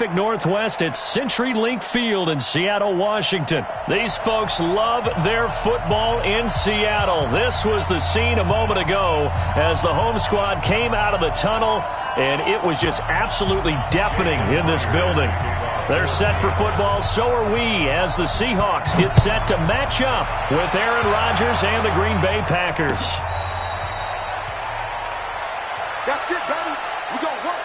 Pacific Northwest at CenturyLink Field in Seattle, Washington. These folks love their football in Seattle. This was the scene a moment ago as the home squad came out of the tunnel, and it was just absolutely deafening in this building. They're set for football, so are we, as the Seahawks get set to match up with Aaron Rodgers and the Green Bay Packers. That's it, baby. We gonna work.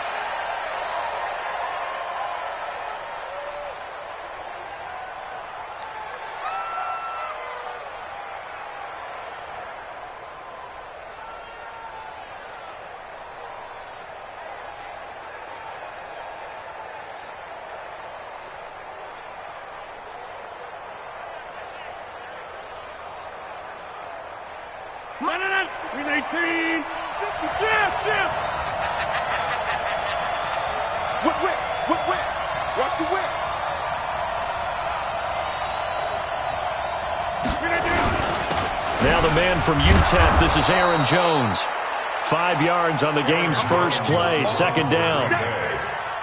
Green 18. Jam. Whip. Watch the whip. Now the man from UTEP, this is Aaron Jones. 5 yards on the game's first play, second down.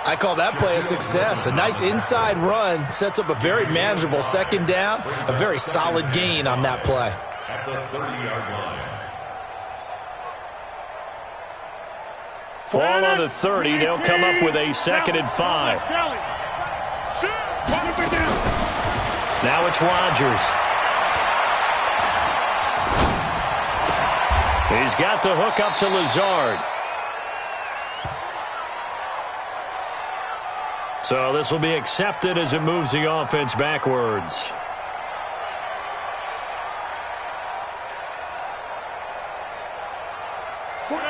I call that play a success. A nice inside run sets up a very manageable second down. A very solid gain on that play. At the 30-yard line. Ball on the 30. They'll come up with a 2nd and 5. Now it's Rodgers. He's got the hook up to Lazard. So this will be accepted as it moves the offense backwards.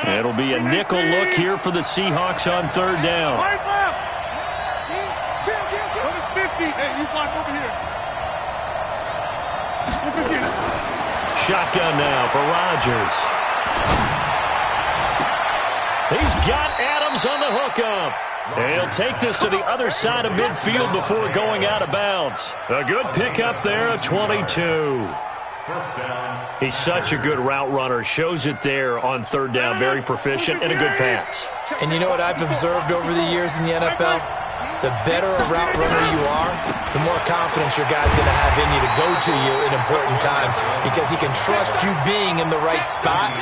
It'll be a nickel look here for the Seahawks on third down. Shotgun now for Rodgers. He's got Adams on the hookup. He'll take this to the other side of midfield before going out of bounds. A good pickup there at 22. First down. He's such a good route runner. Shows it there on third down. Very proficient and a good pass. And you know what I've observed over the years in the NFL? The better a route runner you are, the more confidence your guy's going to have in you to go to you in important times because he can trust you being in the right spot,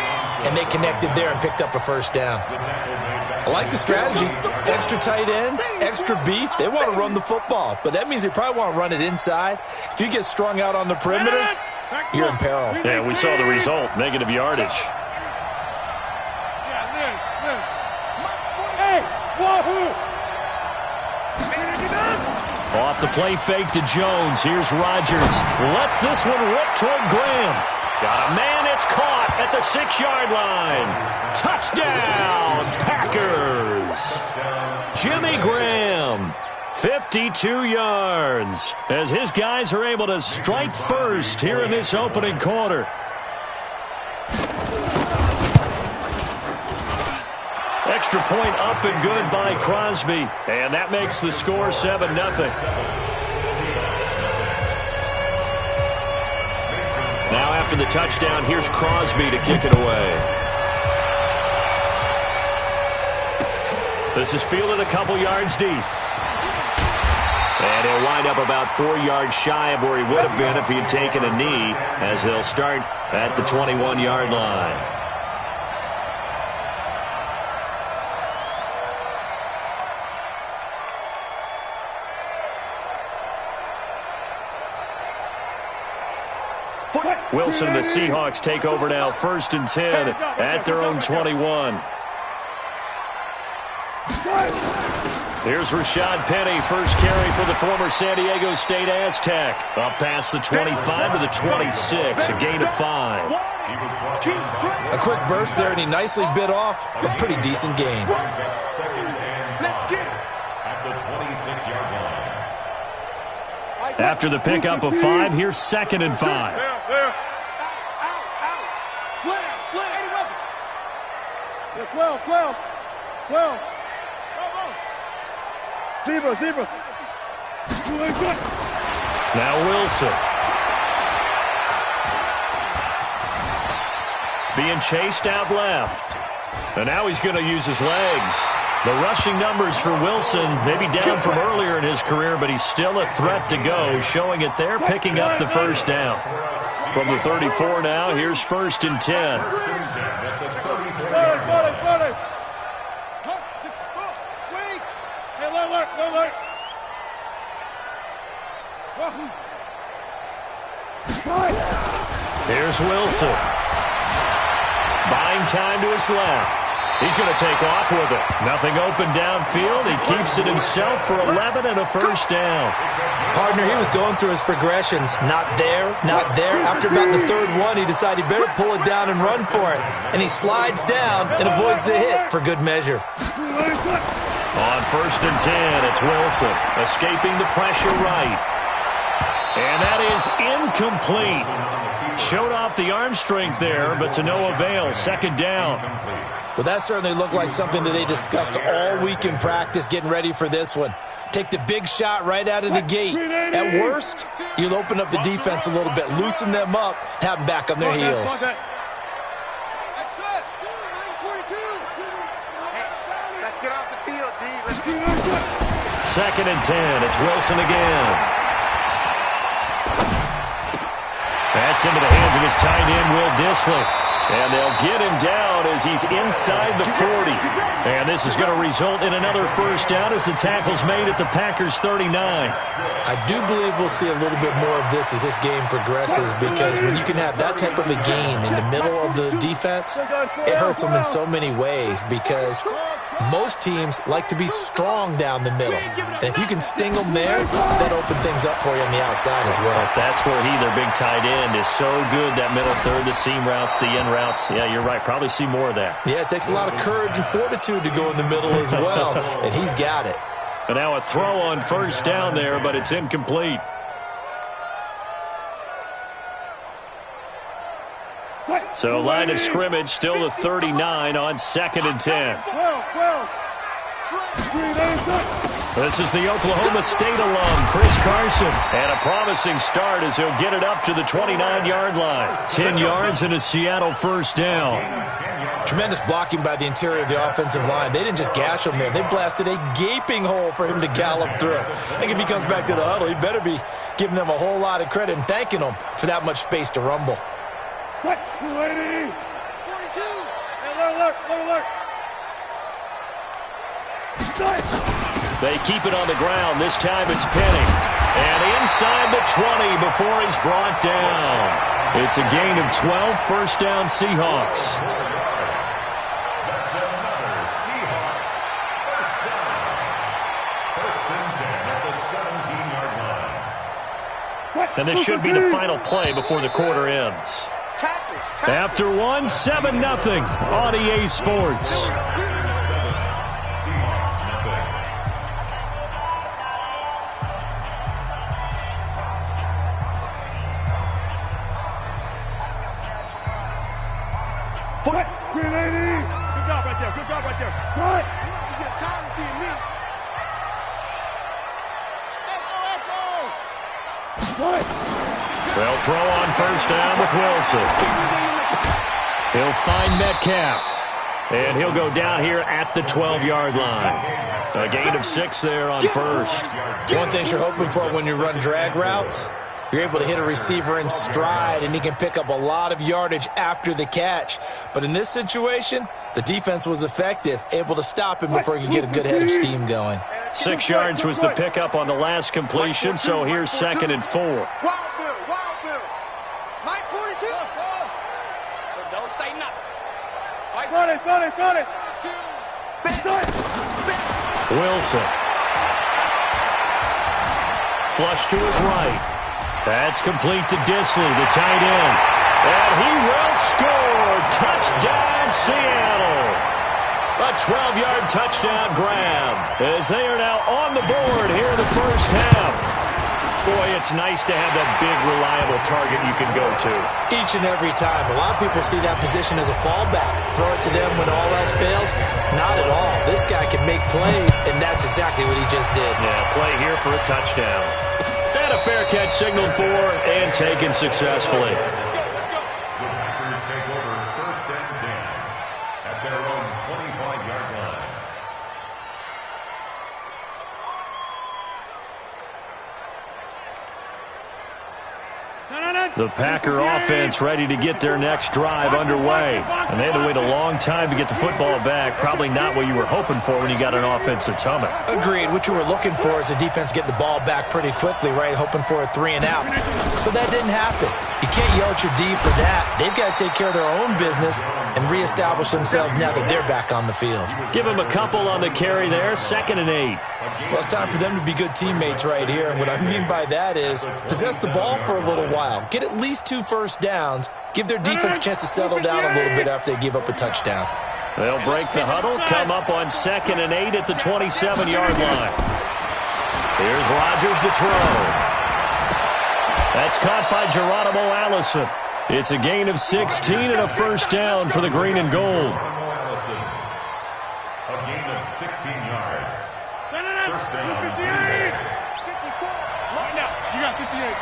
and they connected there and picked up a first down. I like the strategy. Extra tight ends, extra beef. They want to run the football, but that means they probably want to run it inside. If you get strung out on the perimeter, you're in peril. Yeah, we saw the result. Negative yardage. Off the play fake to Jones. Here's Rodgers. Lets this one rip toward Graham. Got a man. It's caught at the 6-yard line. Touchdown, Packers. Jimmy Graham. 52 yards as his guys are able to strike first here in this opening quarter. Extra point up and good by Crosby. And that makes the score 7-0. Now after the touchdown, here's Crosby to kick it away. This is fielded a couple yards deep. And he'll wind up about 4 yards shy of where he would have been if he had taken a knee, as they'll start at the 21-yard line. Wilson and the Seahawks take over now, 1st and 10 at their own 21. Here's Rashad Penny, first carry for the former San Diego State Aztec. Up past the 25 to the 26, a gain of 5. A quick burst there, and he nicely bit off a pretty decent gain. After the pickup of 5, here's 2nd and 5. Well. Zebra. Now Wilson. Being chased out left. And now he's going to use his legs. The rushing numbers for Wilson, maybe down from earlier in his career, but he's still a threat to go, showing it there, picking up the first down. From the 34 now, here's 1st and 10. Here's Wilson. Buying time to his left. He's going to take off with it. Nothing open downfield. He keeps it himself for 11 and a first down. Partner, he was going through his progressions. Not there, not there. After about the third one, he decided he better pull it down and run for it. And he slides down and avoids the hit for good measure. On 1st and 10, it's Wilson escaping the pressure right. And that is incomplete. Showed off the arm strength there, but to no avail. 2nd down. Well, that certainly looked like something that they discussed all week in practice getting ready for this one. Take the big shot right out of the gate. At worst, you'll open up the defense a little bit, loosen them up, have them back on their heels. Let's get off the field, D. 2nd and 10. It's Wilson again. That's into the hands of his tight end, Will Dissly. And they'll get him down as he's inside the 40. And this is going to result in another first down as the tackle's made at the Packers' 39. I do believe we'll see a little bit more of this as this game progresses, because when you can have that type of a game in the middle of the defense, it hurts them in so many ways, because most teams like to be strong down the middle. And if you can sting them there, that open things up for you on the outside as well. That's where their big tight end, is so good, that middle third, the seam routes, the in routes. Yeah, you're right. Probably see more of that. Yeah, it takes a lot of courage and fortitude to go in the middle as well, and he's got it. And now a throw on first down there, but it's incomplete. So line of scrimmage still the 39 on 2nd and 10. This is the Oklahoma State alum, Chris Carson. And a promising start as he'll get it up to the 29-yard line. 10 yards and a Seattle first down. Tremendous blocking by the interior of the offensive line. They didn't just gash him there. They blasted a gaping hole for him to gallop through. I think if he comes back to the huddle, he better be giving them a whole lot of credit and thanking them for that much space to rumble. 42. Alert. They keep it on the ground. This time it's Penny. And inside the 20 before he's brought down. It's a gain of 12, first down Seahawks. And this should be the final play before the quarter ends. After 1, 7-0 on EA Sports. Good job right there. Right. You get time to see me. They'll throw on first down with Wilson. He'll find Metcalf. And he'll go down here at the 12-yard line. A gain of 6 there on first. One thing you're hoping for when you run drag routes, you're able to hit a receiver in stride, and he can pick up a lot of yardage after the catch. But in this situation, the defense was effective, able to stop him before he could get a good head of steam going. 6 yards was the pickup on the last completion, so here's 2nd and 4. Wild Bill. Mike 42. So don't say nothing. Got it. Wilson. Flush to his right. That's complete to Dissly, the tight end. And he will score. Touchdown, Seattle. A 12-yard touchdown grab as they are now on the board here in the first half. Boy, it's nice to have that big, reliable target you can go to. Each and every time. A lot of people see that position as a fallback. Throw it to them when all else fails. Not at all. This guy can make plays, and that's exactly what he just did. Yeah, play here for a touchdown. And a fair catch signaled for and taken successfully. The Packers take over 1st and 10 at their own 25-yard line. The Packer offense ready to get their next drive underway. And they had to wait a long time to get the football back. Probably not what you were hoping for when you got an offense that's humming. Agreed. What you were looking for is the defense get the ball back pretty quickly, right? Hoping for a 3 and out. So that didn't happen. You can't yell at your D for that. They've got to take care of their own business and reestablish themselves now that they're back on the field. Give them a couple on the carry there. 2nd and 8. Well, it's time for them to be good teammates right here. And what I mean by that is possess the ball for a little while. Get at least 2 first downs. Give their defense a chance to settle down a little bit after they give up a touchdown. They'll break the huddle, come up on 2nd and 8 at the 27-yard line. Here's Rodgers to throw. That's caught by Geronimo Allison. It's a gain of 16 and a first down for the green and gold. A gain of 16 yards. First down. You got 58.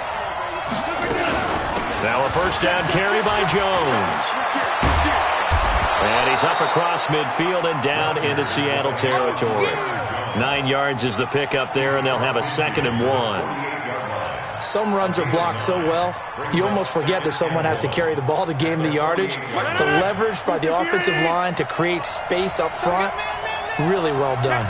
Now a first down carry by Jones. And he's up across midfield and down into Seattle territory. 9 yards is the pickup there, and they'll have a 2nd and 1. Some runs are blocked so well, you almost forget that someone has to carry the ball to gain the yardage. The leverage by the offensive line to create space up front, really well done.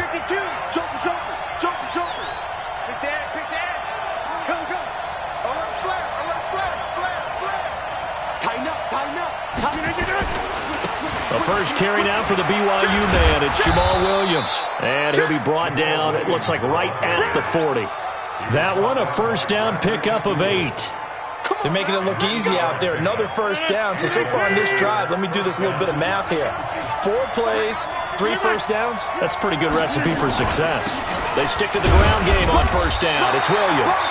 The first carry now for the BYU man. It's Jamal Williams. And he'll be brought down, it looks like, right at the 40. That one, a first down pickup of 8. They're making it look easy out there. Another first down. So far on this drive, let me do this little bit of math here. 4 plays, 3 first downs. That's a pretty good recipe for success. They stick to the ground game on first down. It's Williams.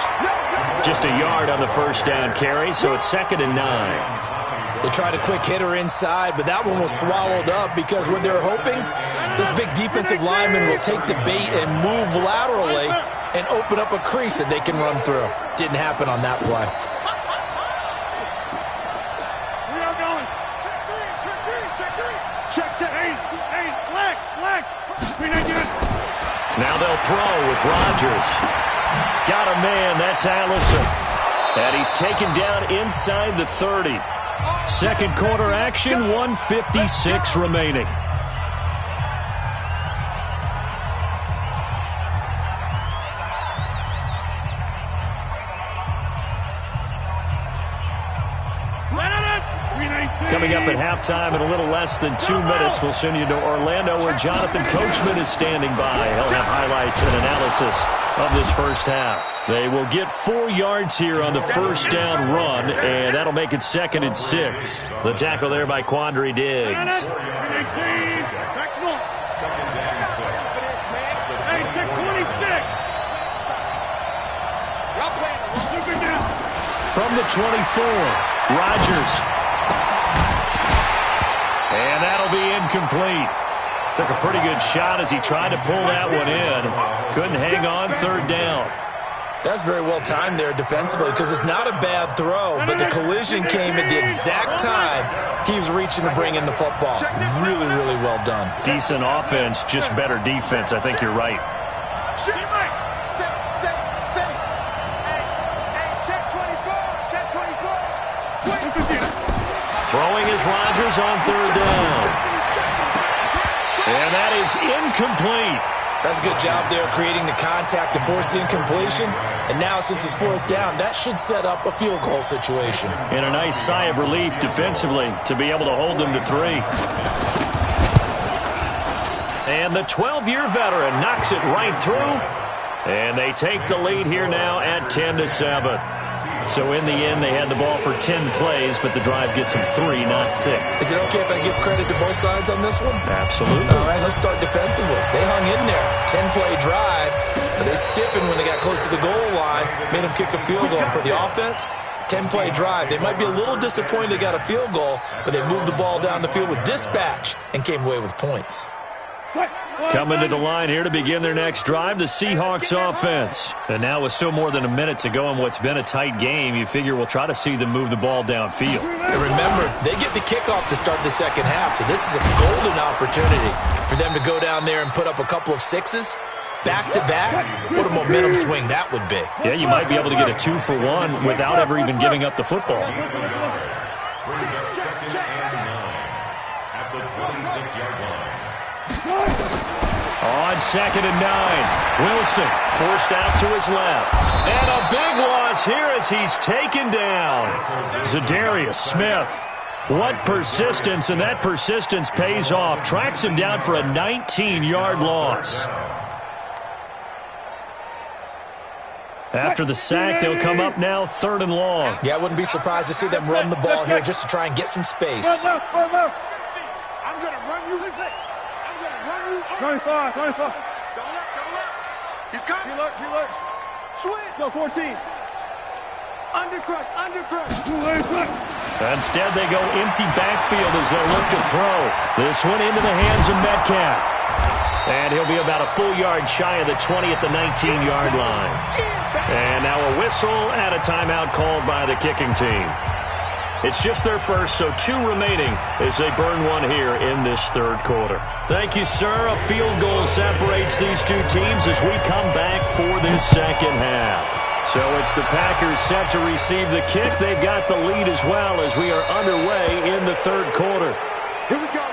Just a yard on the first down carry, so it's 2nd and 9. They tried a quick hitter inside, but that one was swallowed up because what they're hoping, this big defensive lineman will take the bait and move laterally and open up a crease that they can run through. Didn't happen on that play. We are going. Check 3. Leg. Now they'll throw with Rodgers. Got a man, that's Allison. And he's taken down inside the 30. Second quarter action, 1:56 remaining. Coming up at halftime in a little less than 2 minutes, we'll send you to Orlando where Jonathan Coachman is standing by. He'll have highlights and analysis of this first half. They will get 4 yards here on the first down run, and that'll make it 2nd and 6. The tackle there by Quandre Diggs. From the 24, Rodgers. And that'll be incomplete. Took a pretty good shot as he tried to pull that one in. Couldn't hang on, 3rd down. That's very well timed there defensively because it's not a bad throw, but the collision came at the exact time he was reaching to bring in the football. Really, really well done. Decent offense, just better defense. I think you're right. Throwing is Rodgers on 3rd down. And that is incomplete. That's a good job there creating the contact to force the incompletion. And now since it's 4th down, that should set up a field goal situation. And a nice sigh of relief defensively to be able to hold them to 3. And the 12-year veteran knocks it right through. And they take the lead here now at 10-7. So in the end, they had the ball for 10 plays, but the drive gets them 3, not 6. Is it okay if I give credit to both sides on this one? Absolutely. All right, let's start defensively. They hung in there. 10-play drive, but they stiffened when they got close to the goal line, made them kick a field goal. For the offense, 10-play drive. They might be a little disappointed they got a field goal, but they moved the ball down the field with dispatch and came away with points. Coming to the line here to begin their next drive, the Seahawks offense. And now with still more than a minute to go in what's been a tight game, you figure we'll try to see them move the ball downfield. And remember, they get the kickoff to start the second half, so this is a golden opportunity for them to go down there and put up a couple of 6s back-to-back, what a momentum swing that would be. Yeah, you might be able to get a 2-for-1 without ever even giving up the football. Brings up 2nd and 9 at the 26-yard line. On 2nd and 9, Wilson forced out to his left. And a big loss here as he's taken down. Zadarius Smith. What persistence, and that persistence pays off. Tracks him down for a 19-yard loss. After the sack, they'll come up now 3rd and long. Yeah, I wouldn't be surprised to see them run the ball here just to try and get some space. I'm going to run you. I'm going to run you. 25. Double up. He's coming. Reload. Swing. Go 14. Undercrush. Instead, they go empty backfield as they look to throw. This one into the hands of Metcalf. And he'll be about a full yard shy of the 20 at the 19-yard line. And now a whistle and a timeout called by the kicking team. It's just their first, so 2 remaining as they burn one here in this 3rd quarter. Thank you, sir. A field goal separates these 2 teams as we come back for this 2nd half. So it's the Packers set to receive the kick. They've got the lead as well as we are underway in the 3rd quarter. Here we go.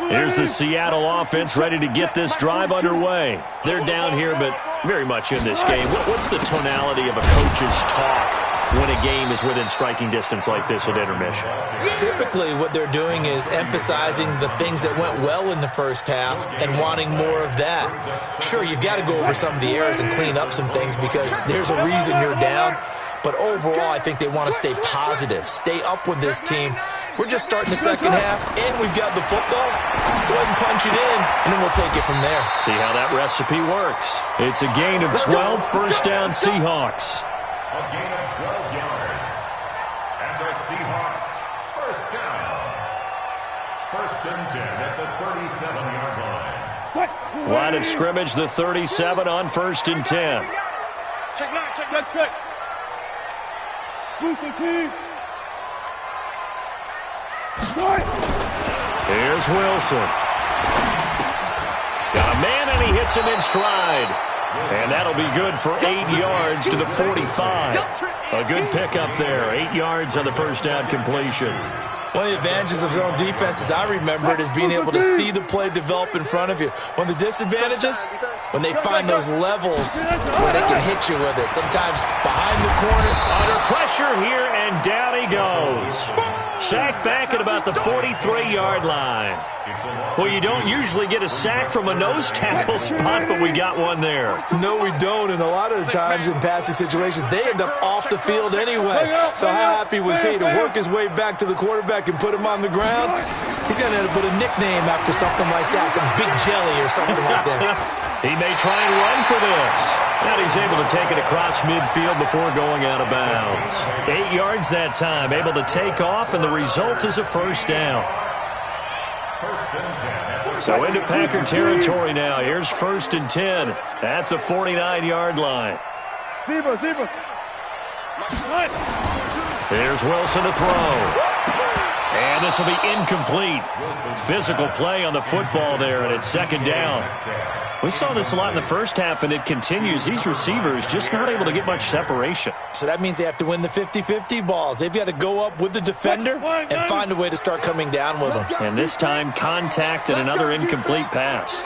Here's the Seattle offense ready to get this drive underway. They're down here, but very much in this game. What's the tonality of a coach's talk when a game is within striking distance like this at intermission? Typically, what they're doing is emphasizing the things that went well in the first half and wanting more of that. Sure, you've got to go over some of the errors and clean up some things because there's a reason you're down. But overall, I think they want to stay positive, stay up with this team. We're just starting the 2nd half, and we've got the football. Let's go ahead and punch it in, and then we'll take it from there. See how that recipe works. It's a gain of 12, 1st down Seahawks. A gain of 12 yards. And the Seahawks, 1st down. 1st and 10 at the 37-yard line. Line of scrimmage, the 37 on 1st and 10. Check. Here's Wilson. Got a man, and he hits him in stride. And that'll be good for 8 yards to the 45. A good pickup there. 8 yards on the 1st down completion. One of the advantages of zone defense, as I remember it, is being able to see the play develop in front of you. One of the disadvantages, when they find those levels where they can hit you with it. Sometimes behind the corner. Under pressure here, and down he goes. Sacked back at about the 43-yard line. Well, you don't usually get a sack from a nose tackle spot, but we got one there. No, we don't, and a lot of the times in passing situations, they end up off the field anyway. So how happy was he to work his way back to the quarterback and put him on the ground? He's going to end up with a nickname after something like that, some Big Jelly or something like that. He may try and run for this. And he's able to take it across midfield before going out of bounds. 8 yards that time, able to take off, and the result is a 1st down. So into Packer territory now. Here's 1st and 10 at the 49-yard line. Here's Wilson to throw. And this will be incomplete. Physical play on the football there, and it's 2nd down. We saw this a lot in the first half, and it continues. These receivers just not able to get much separation. So that means they have to win the 50-50 balls. They've got to go up with the defender and find a way to start coming down with them. And this time, contact and another incomplete pass.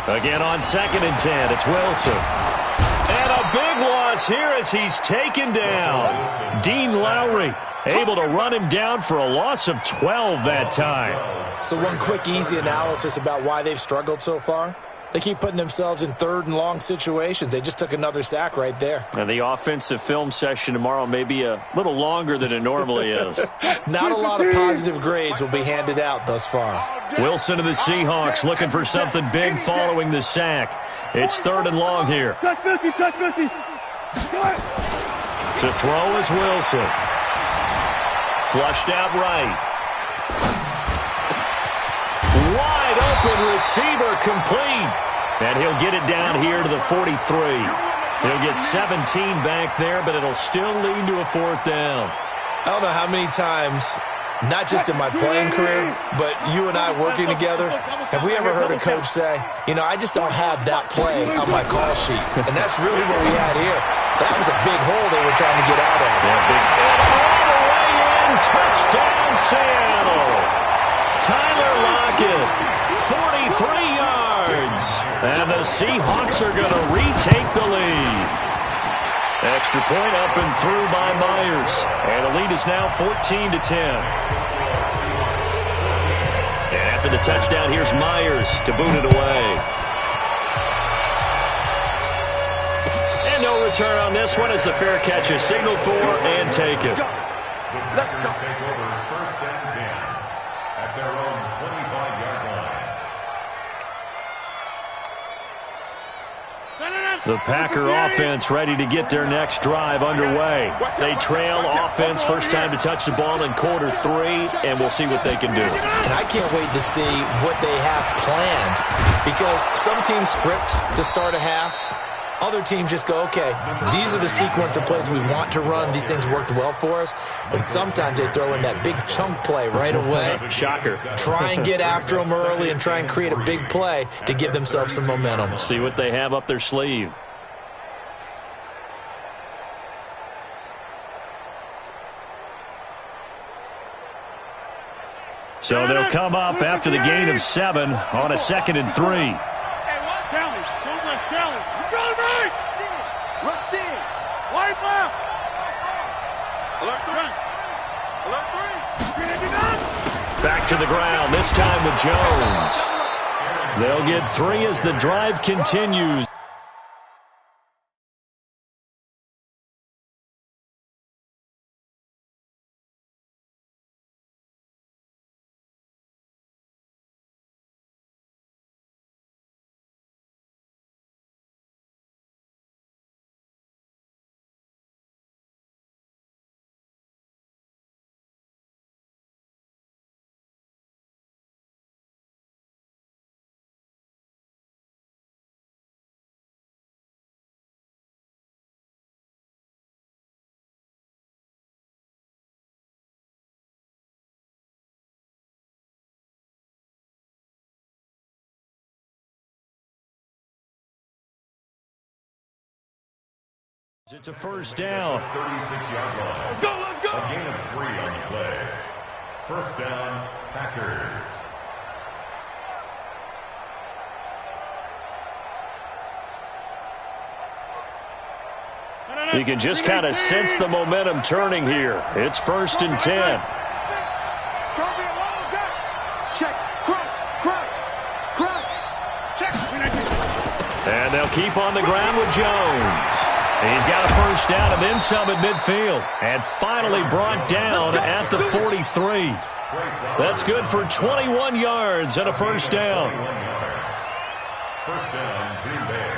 Again on 2nd and 10, it's Wilson. And a big loss here as he's taken down. Dean Lowry able to run him down for a loss of 12 that time. So one quick, easy analysis about why they've struggled so far. They keep putting themselves in 3rd and long situations. They just took another sack right there. And the offensive film session tomorrow may be a little longer than it normally is. Not a lot of positive grades will be handed out thus far. Wilson and the Seahawks looking for something big following the sack. It's 3rd and long here. Touch 50. To throw is Wilson. Flushed out right. Wide open receiver complete. And he'll get it down here to the 43. He'll get 17 back there, but it'll still lead to a 4th down. I don't know how many times, not just in my playing career, but you and I working together, have we ever heard a coach say, you know, I just don't have that play on my call sheet. And that's really what we had here. That was a big hole they were trying to get out of. Yeah, big all the way in. Touchdown, Seattle. Tyler Lockett, 43 yards. And the Seahawks are going to retake the lead. Extra point up and through by Myers. And the lead is now 14-10. And after the touchdown, here's Myers to boot it away. And no return on this one as the fair catch is signaled for and taken. Let's go. Take over 1st and 10 at their own 25-yard line. The Packer offense ready to get their next drive underway. They trail offense first time to touch the ball in quarter 3, and we'll see what they can do. And I can't wait to see what they have planned, because some teams script to start a half. Other teams just go, okay, these are the sequence of plays we want to run. These things worked well for us. And sometimes they throw in that big chunk play right away. Shocker. Try and get after them early and try and create a big play to give themselves some momentum. See what they have up their sleeve. So they'll come up after the gain of 7 on a 2nd and 3. Challenge. Don't let challenge. Go right. Rush in. Wide left. Alert 3. Alert 3. Back to the ground, this time with Jones. They'll get 3 as the drive continues. It's a 1st down. 36-yard line. Let's go, let's go. A gain of 3 on the play. 1st down, Packers. You can just kind of sense the momentum turning here. It's 1st and 10. It's going to be a long guy. Check. Crouch. Check. And they'll keep on the ground with Jones. He's got a 1st down and then some at midfield. And finally brought down at the 43. That's good for 21 yards and a 1st down. 1st down, Green Bay.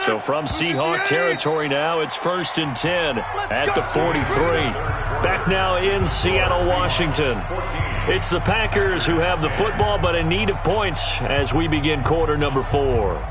So from Seahawk territory now, it's 1st and 10 at the 43. Back now in Seattle, Washington. It's the Packers who have the football, but in need of points as we begin quarter number 4.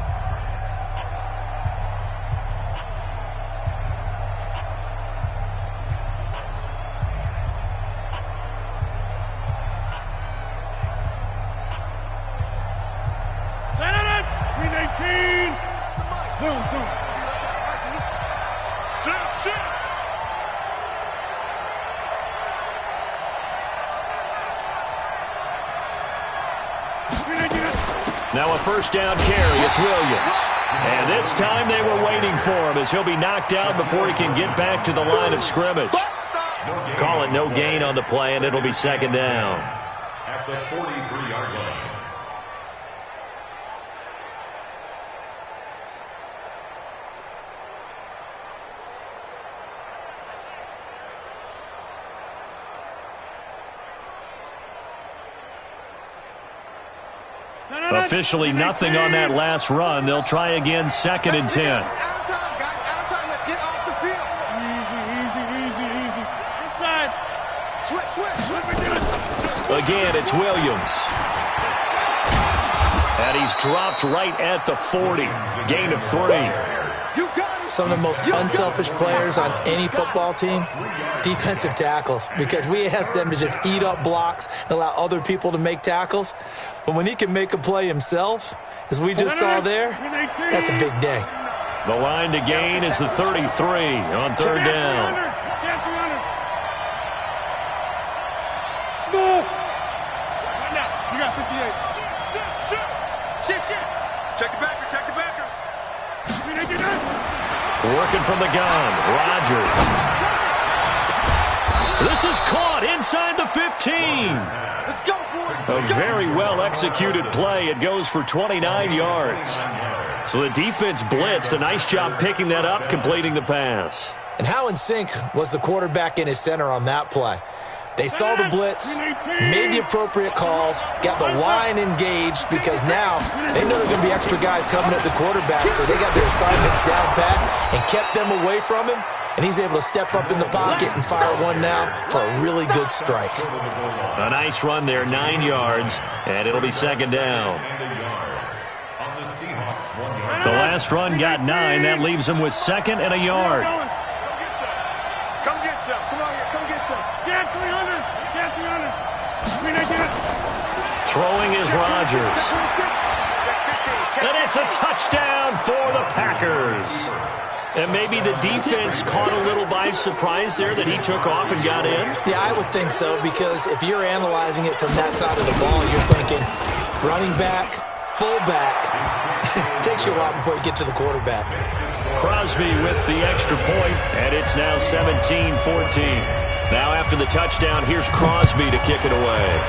Now a 1st down carry. It's Williams. And this time they were waiting for him as he'll be knocked out before he can get back to the line of scrimmage. Call it no gain on the play, and it'll be 2nd down. At the 43-yard line. Officially nothing on that last run. They'll try again, 2nd and 10. Out of time, guys. Out of time. Let's get off the field. Easy. Inside. Again, it's Williams. And he's dropped right at the 40. Gain of 3. Some of the most unselfish players on any football team, defensive tackles, because we ask them to just eat up blocks and allow other people to make tackles. But when he can make a play himself, as we just saw there, that's a big day. The line to gain is the 33 on third down. You got 58. Check the backer, check the backer. Working from the gun, Rodgers. This is caught inside the 15. Let's go, boy. A very well-executed play. It goes for 29 yards. So the defense blitzed. A nice job picking that up, completing the pass. And how in sync was the quarterback in his center on that play? They saw the blitz, made the appropriate calls, got the line engaged, because now they know there are going to be extra guys coming at the quarterback, so they got their assignments down pat and kept them away from him, and he's able to step up in the pocket and fire one now for a really good strike. A nice run there, 9 yards, and it'll be second down. The last run got 9. That leaves him with second and a yard. Come get some. Come on here. Come get some. Get 300. Get 300. Throwing is Rodgers. And it's a touchdown for the Packers. And maybe the defense caught a little by surprise there that he took off and got in? Yeah, I would think so, because if you're analyzing it from that side of the ball, you're thinking running back, fullback. It takes you a while before you get to the quarterback. Crosby with the extra point, and it's now 17-14. Now after the touchdown, here's Crosby to kick it away.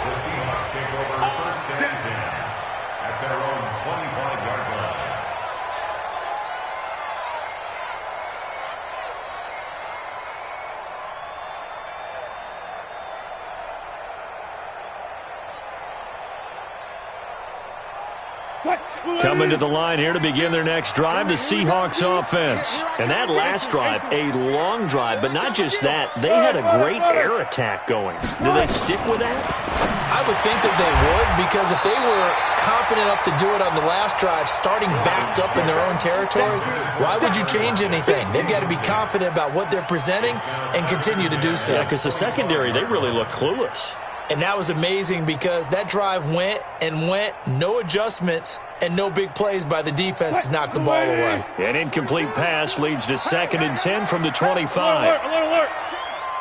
The Seahawks take over first and 10 at their own 25-yard line. Coming to the line here to begin their next drive, the Seahawks offense. And that last drive, a long drive, but not just that. They had a great air attack going. Do they stick with that? I would think that they would, because if they were confident enough to do it on the last drive, starting backed up in their own territory, why would you change anything? They've got to be confident about what they're presenting and continue to do so. Yeah, because the secondary, they really look clueless. And that was amazing, because that drive went and went, no adjustments, and no big plays by the defense to knock the ball away. An incomplete pass leads to 2nd and 10 from the 25. Alert.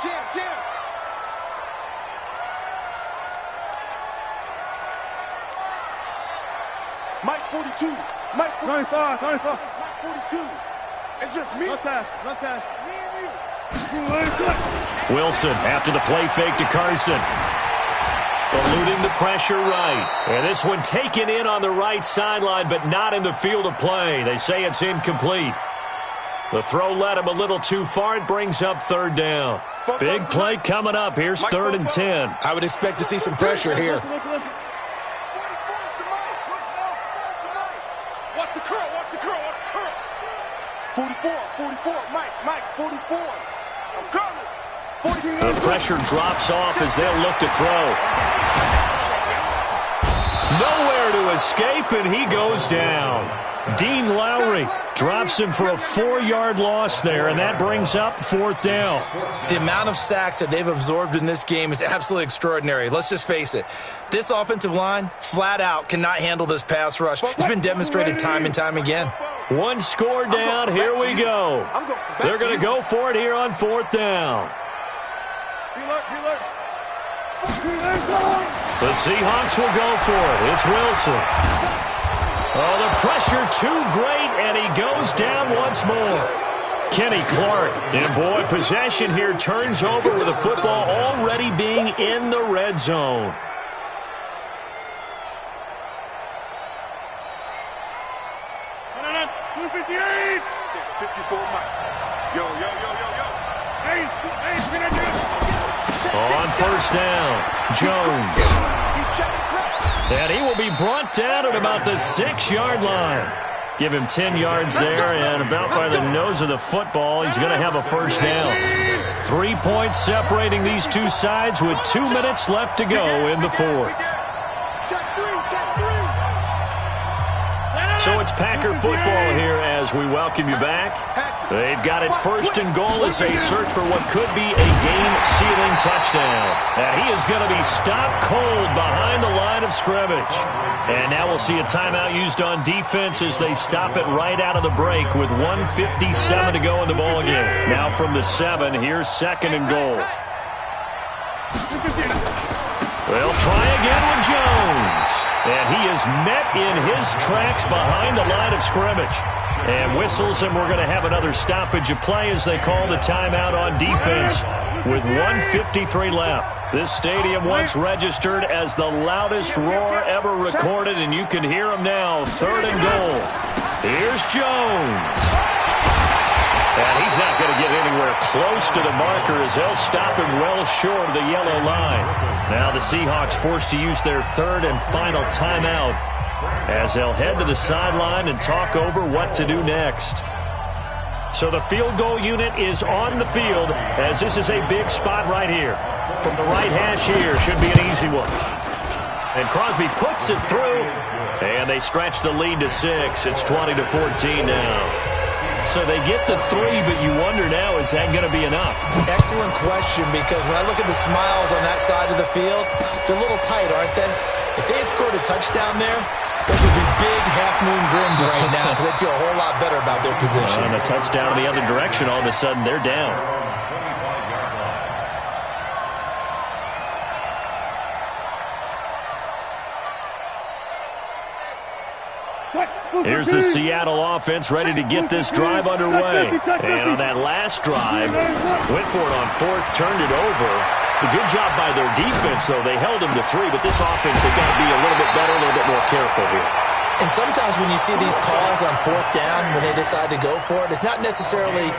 Jam. Mike 42. Mike 95. Mike 42. It's just me. Run pass. Me and you. Wilson after the play fake to Carson. Eluding the pressure right. And this one taken in on the right sideline, but not in the field of play. They say it's incomplete. The throw led him a little too far. It brings up third down. Big play coming up. Here's 3rd and 10. I would expect to see some pressure here. Watch the curl. 44. Mike, 44. I'm coming. The pressure drops off as they'll look to throw. Nowhere to escape, and he goes down. Dean Lowry drops him for a 4-yard loss there, and that brings up 4th down. The amount of sacks that they've absorbed in this game is absolutely extraordinary. Let's just face it. This offensive line, flat out, cannot handle this pass rush. It's been demonstrated time and time again. One score down. Here we go. They're going to go for it here on 4th down. The Seahawks will go for it. It's Wilson. Oh, the pressure too great, and he goes down once more. Kenny Clark, and boy, possession here turns over with the football already being in the red zone. $258. 54 Mike. Yo. On 1st down, Jones. And he will be brought down at about the 6-yard line. Give him 10 yards there, and about by the nose of the football, he's going to have a 1st down. 3 points separating these two sides with 2 minutes left to go in the fourth. So it's Packer football here as we welcome you back. They've got it first and goal as they search for what could be a game-sealing touchdown. And he is going to be stopped cold behind the line of scrimmage. And now we'll see a timeout used on defense as they stop it right out of the break with 1:57 to go in the ballgame. Now from the 7, here's second and goal. They'll try again with Jones. And he is met in his tracks behind the line of scrimmage. And whistles, and we're going to have another stoppage of play as they call the timeout on defense with 1:53 left. This stadium once registered as the loudest roar ever recorded, and you can hear him now. Third and goal. Here's Jones. And he's not going to get anywhere close to the marker as they'll stop him well short of the yellow line. Now the Seahawks forced to use their third and final timeout as they'll head to the sideline and talk over what to do next. So the field goal unit is on the field as this is a big spot right here. From the right hash here, should be an easy one. And Crosby puts it through, and they stretch the lead to 6. It's 20-14 now. So they get the 3, but you wonder now, is that going to be enough? Excellent question, because when I look at the smiles on that side of the field, they're a little tight, aren't they? If they had scored a touchdown there, those would be big half-moon grins right now because they'd feel a whole lot better about their position. And a touchdown in the other direction, all of a sudden they're down. Here's the Seattle offense ready to get this drive underway. And on that last drive, went for it on fourth, turned it over. A good job by their defense, though. They held them to 3, but this offense, they've got to be a little bit better, a little bit more careful here. And sometimes when you see these calls on fourth down, when they decide to go for it, it's not necessarily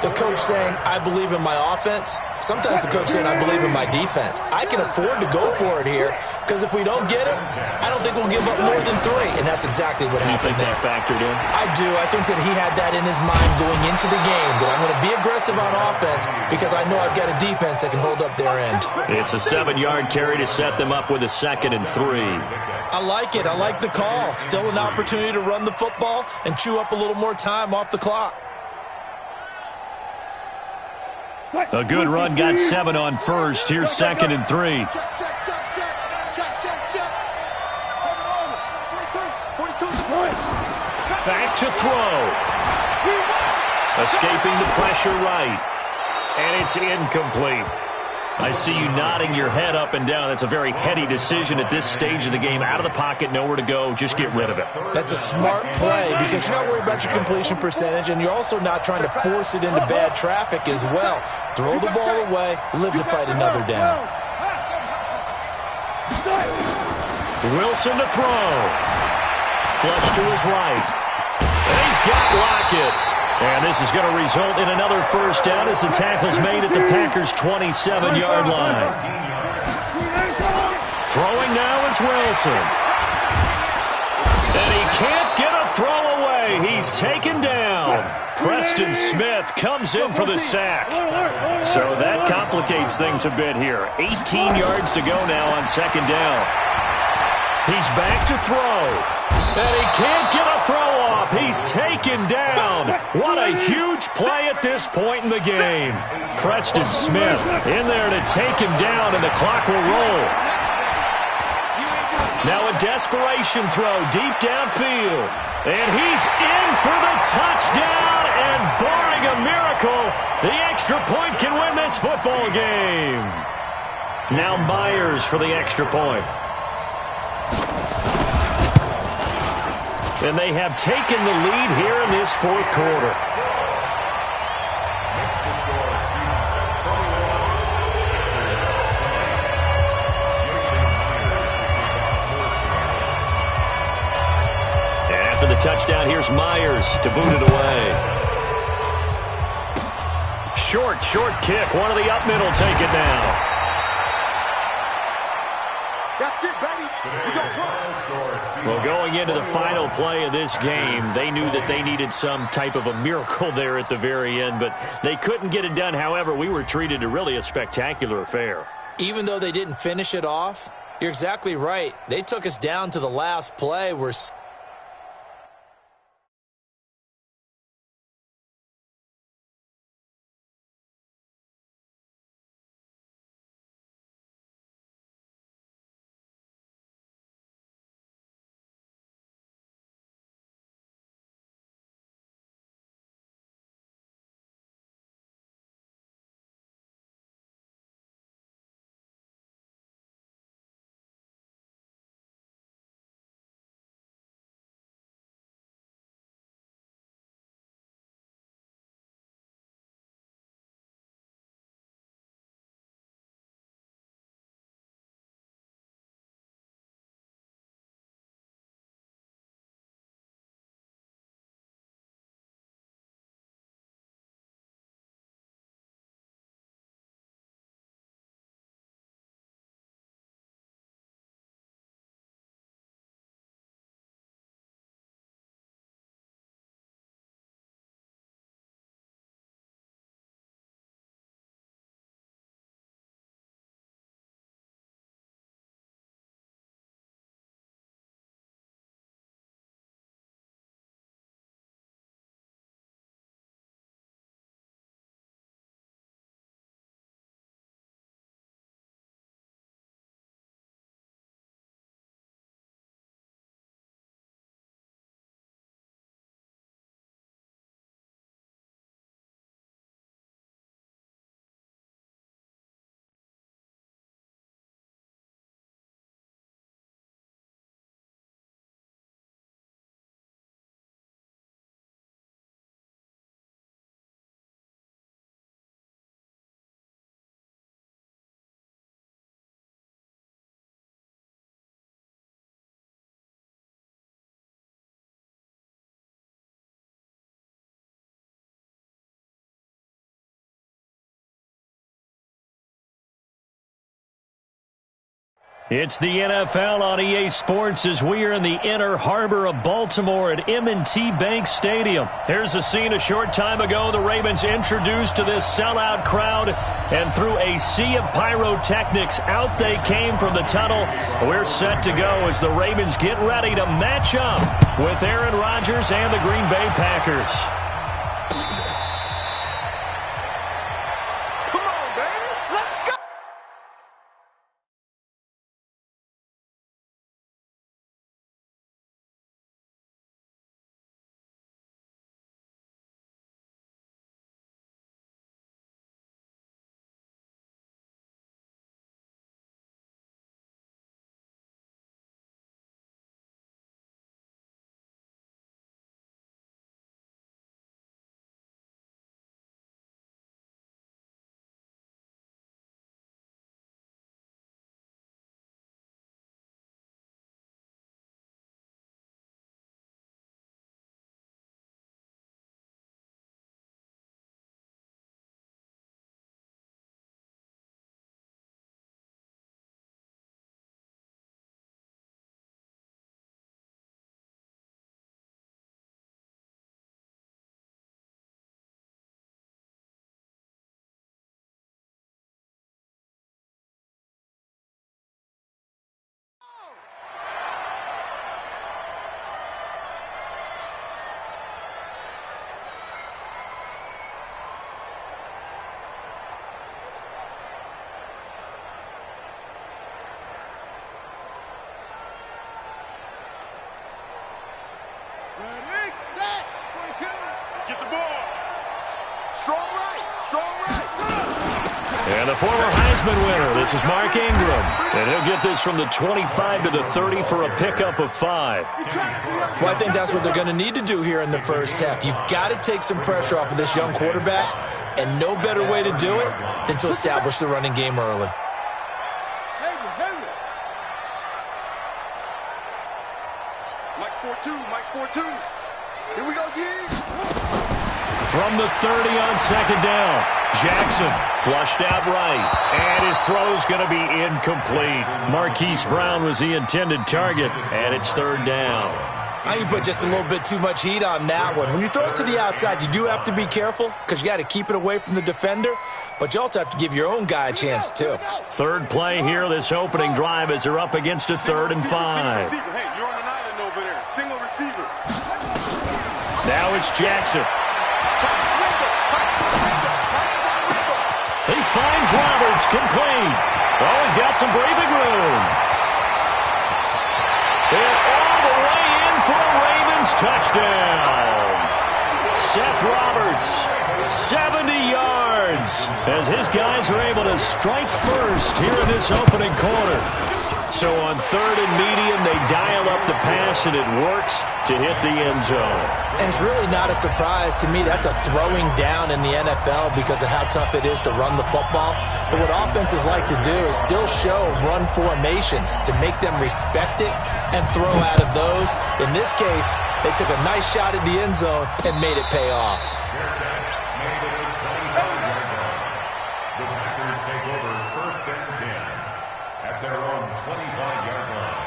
the coach saying, I believe in my offense. Sometimes the coach saying, I believe in my defense. I can afford to go for it here because if we don't get it, I don't think we'll give up more than 3. And that's exactly what happened there. You think that factored in? I do. I think that he had that in his mind going into the game, that I'm going to be aggressive on offense because I know I've got a defense that can hold up their end. It's a 7-yard carry to set them up with a 2nd and 3. I like it. I like the call. Still an opportunity to run the football and chew up a little more time off the clock. A good run, got 7 on first. Here's 2nd and 3. Back to throw. Escaping the pressure right. And it's incomplete. I see you nodding your head up and down. That's a very heady decision at this stage of the game. Out of the pocket, nowhere to go. Just get rid of it. That's a smart play because you're not worried about your completion percentage, and you're also not trying to force it into bad traffic as well. Throw the ball away, live to fight another down. Wilson to throw. Flush to his right. And he's got Lockett. And this is going to result in another first down as the tackle's made at the Packers' 27-yard line. Throwing now is Wilson. And he can't get a throw away. He's taken down. Preston Smith comes in for the sack. So that complicates things a bit here. 18 yards to go now on 2nd down. He's back to throw. And he can't get a throw off. He's taken down. What a huge play at this point in the game. Preston Smith in there to take him down, and the clock will roll. Now a desperation throw deep downfield. And he's in for the touchdown. And barring a miracle, the extra point can win this football game. Now Myers for the extra point. And they have taken the lead here in this fourth quarter. And after the touchdown, here's Myers to boot it away. Short kick. One of the up middle take it now. That's it, baby. We got Well, going into the final play of this game, they knew that they needed some type of a miracle there at the very end, but they couldn't get it done. However, we were treated to really a spectacular affair. Even though they didn't finish it off, you're exactly right. They took us down to the last play. It's the NFL on EA Sports as we are in the inner harbor of Baltimore at M&T Bank Stadium. Here's a scene a short time ago. The Ravens introduced to this sellout crowd, and through a sea of pyrotechnics, out they came from the tunnel. We're set to go as the Ravens get ready to match up with Aaron Rodgers and the Green Bay Packers. Ready, set, 22. Get the ball. Strong right, strong right. And the former Heisman winner, this is Mark Ingram. And he'll get this from the 25 to the 30 for a pickup of 5. Well, I think that's what they're going to need to do here in the first half. You've got to take some pressure off of this young quarterback, and no better way to do it than to establish the running game early. Mike's 4-2, Mike's 4-2. Here we go, Gee. From the 30 on second down. Jackson flushed out right. And his throw's going to be incomplete. Marquise Brown was the intended target, and it's third down. I think you put just a little bit too much heat on that one. When you throw it to the outside, you do have to be careful because you got to keep it away from the defender, but you also have to give your own guy a chance too. Third play here, this opening drive as they're up against a 3rd and 5. Hey, you're on an island over there. Single receiver. Now it's Jackson. He finds Roberts, complete. Oh, he's got some breathing room. They're all the way in for a Ravens touchdown. Seth Roberts, 70 yards, as his guys are able to strike first here in this opening quarter. So on 3rd and medium, they dial up the pass, and it works to hit the end zone. And it's really not a surprise to me. That's a throwing down in the NFL because of how tough it is to run the football. But what offenses like to do is still show run formations to make them respect it and throw out of those. In this case, they took a nice shot at the end zone and made it pay off. The Packers take over 1st and 10 at their own 25-yard line.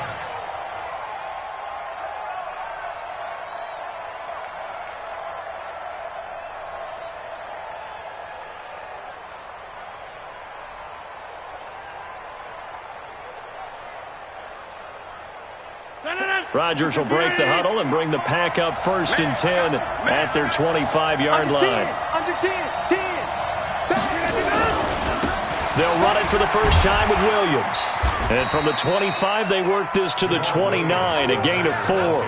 Rodgers will break the huddle and bring the pack up 1st and 10 at their 25-yard line. Under 10. They'll run it for the first time with Williams. And from the 25, they work this to the 29, a gain of 4.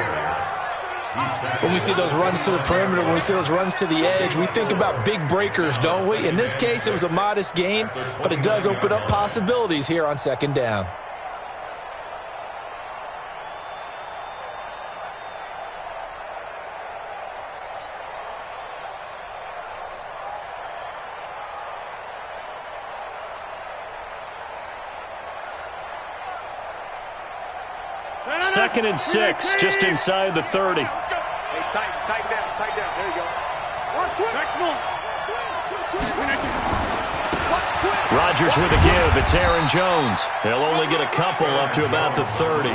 When we see those runs to the perimeter, when we see those runs to the edge, we think about big breakers, don't we? In this case, it was a modest gain, but it does open up possibilities here on 2nd down. Second and 6, just inside the 30. Hey, tighten down. There you go. Rodgers with a give. It's Aaron Jones. They'll only get a couple up to about the 30.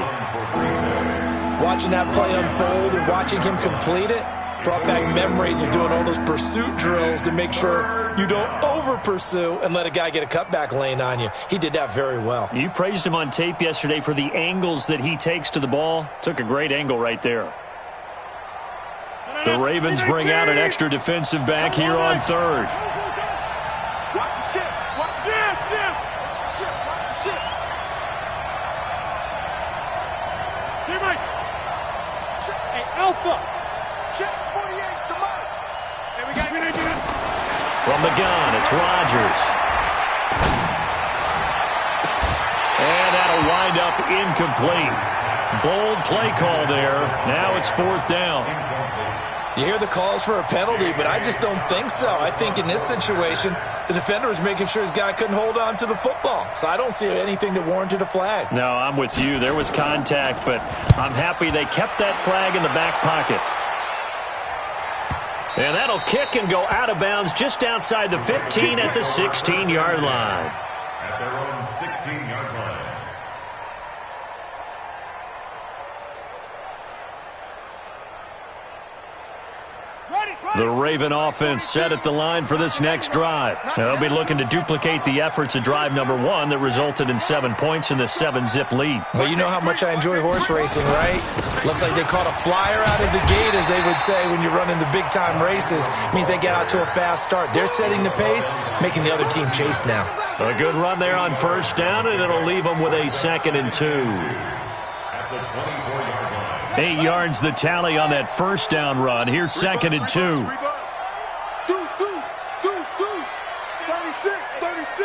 Watching that play unfold and watching him complete it brought back memories of doing all those pursuit drills to make sure you don't over-pursue and let a guy get a cutback lane on you. He did that very well. You praised him on tape yesterday for the angles that he takes to the ball. Took a great angle right there. The Ravens bring out an extra defensive back here on 3rd. Watch the shit. Watch the shit. Here, Mike. Hey, Alpha. Check 48 to Mike. Hey, we got it. From the gun, it's Rodgers. And that'll wind up incomplete. Bold play call there. Now it's 4th down. You hear the calls for a penalty, but I just don't think so. I think in this situation, the defender was making sure his guy couldn't hold on to the football. So I don't see anything that warranted a flag. No, I'm with you. There was contact, but I'm happy they kept that flag in the back pocket. And that'll kick and go out of bounds just outside the 15 at the 16-yard line. At their own 16-yard line. The Raven offense set at the line for this next drive. They'll be looking to duplicate the efforts of drive number 1 that resulted in 7 points in the 7-zip lead. Well, you know how much I enjoy horse racing, right? Looks like they caught a flyer out of the gate, as they would say when you're running the big-time races. Means they get out to a fast start. They're setting the pace, making the other team chase now. A good run there on 1st down, and it'll leave them with a 2nd and 2. At the 24-yard line. 8 yards the tally on that 1st down run. Here's 2nd and 2. Deuce. 36.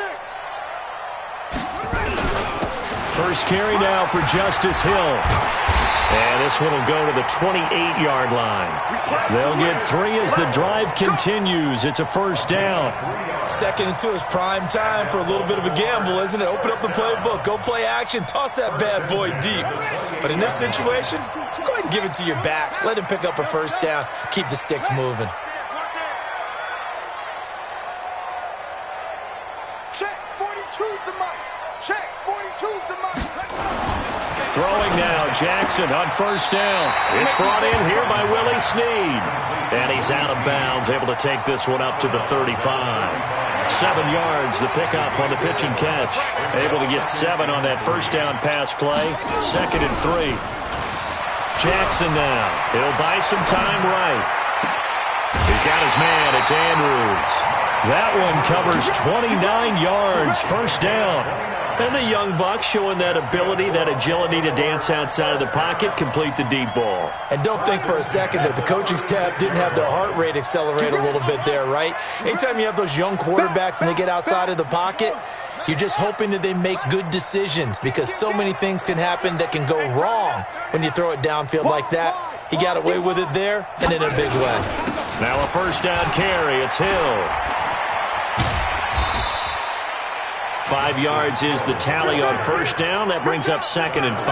First carry now for Justice Hill. And this one will go to the 28-yard line. They'll get 3 as the drive continues. It's a 1st down. 2nd and 2 is prime time for a little bit of a gamble, isn't it? Open up the playbook, go play action, toss that bad boy deep. But in this situation, go ahead and give it to your back. Let him pick up a 1st down, keep the sticks moving. Throwing now, Jackson on first down. It's brought in here by Willie Snead. And he's out of bounds, able to take this one up to the 35. 7 yards, the pickup on the pitch and catch. Able to get 7 on that first down pass play. 2nd and 3. Jackson now. He'll buy some time right. He's got his man. It's Andrews. That one covers 29 yards. First down. And the young buck showing that ability, that agility to dance outside of the pocket, complete the deep ball. And don't think for a second that the coaching staff didn't have their heart rate accelerate a little bit there, right? Anytime you have those young quarterbacks and they get outside of the pocket, you're just hoping that they make good decisions because so many things can happen that can go wrong when you throw it downfield like that. He got away with it there and in a big way. Now a first down carry. It's Hill. 5 yards is the tally on first down. That brings up 2nd and 5.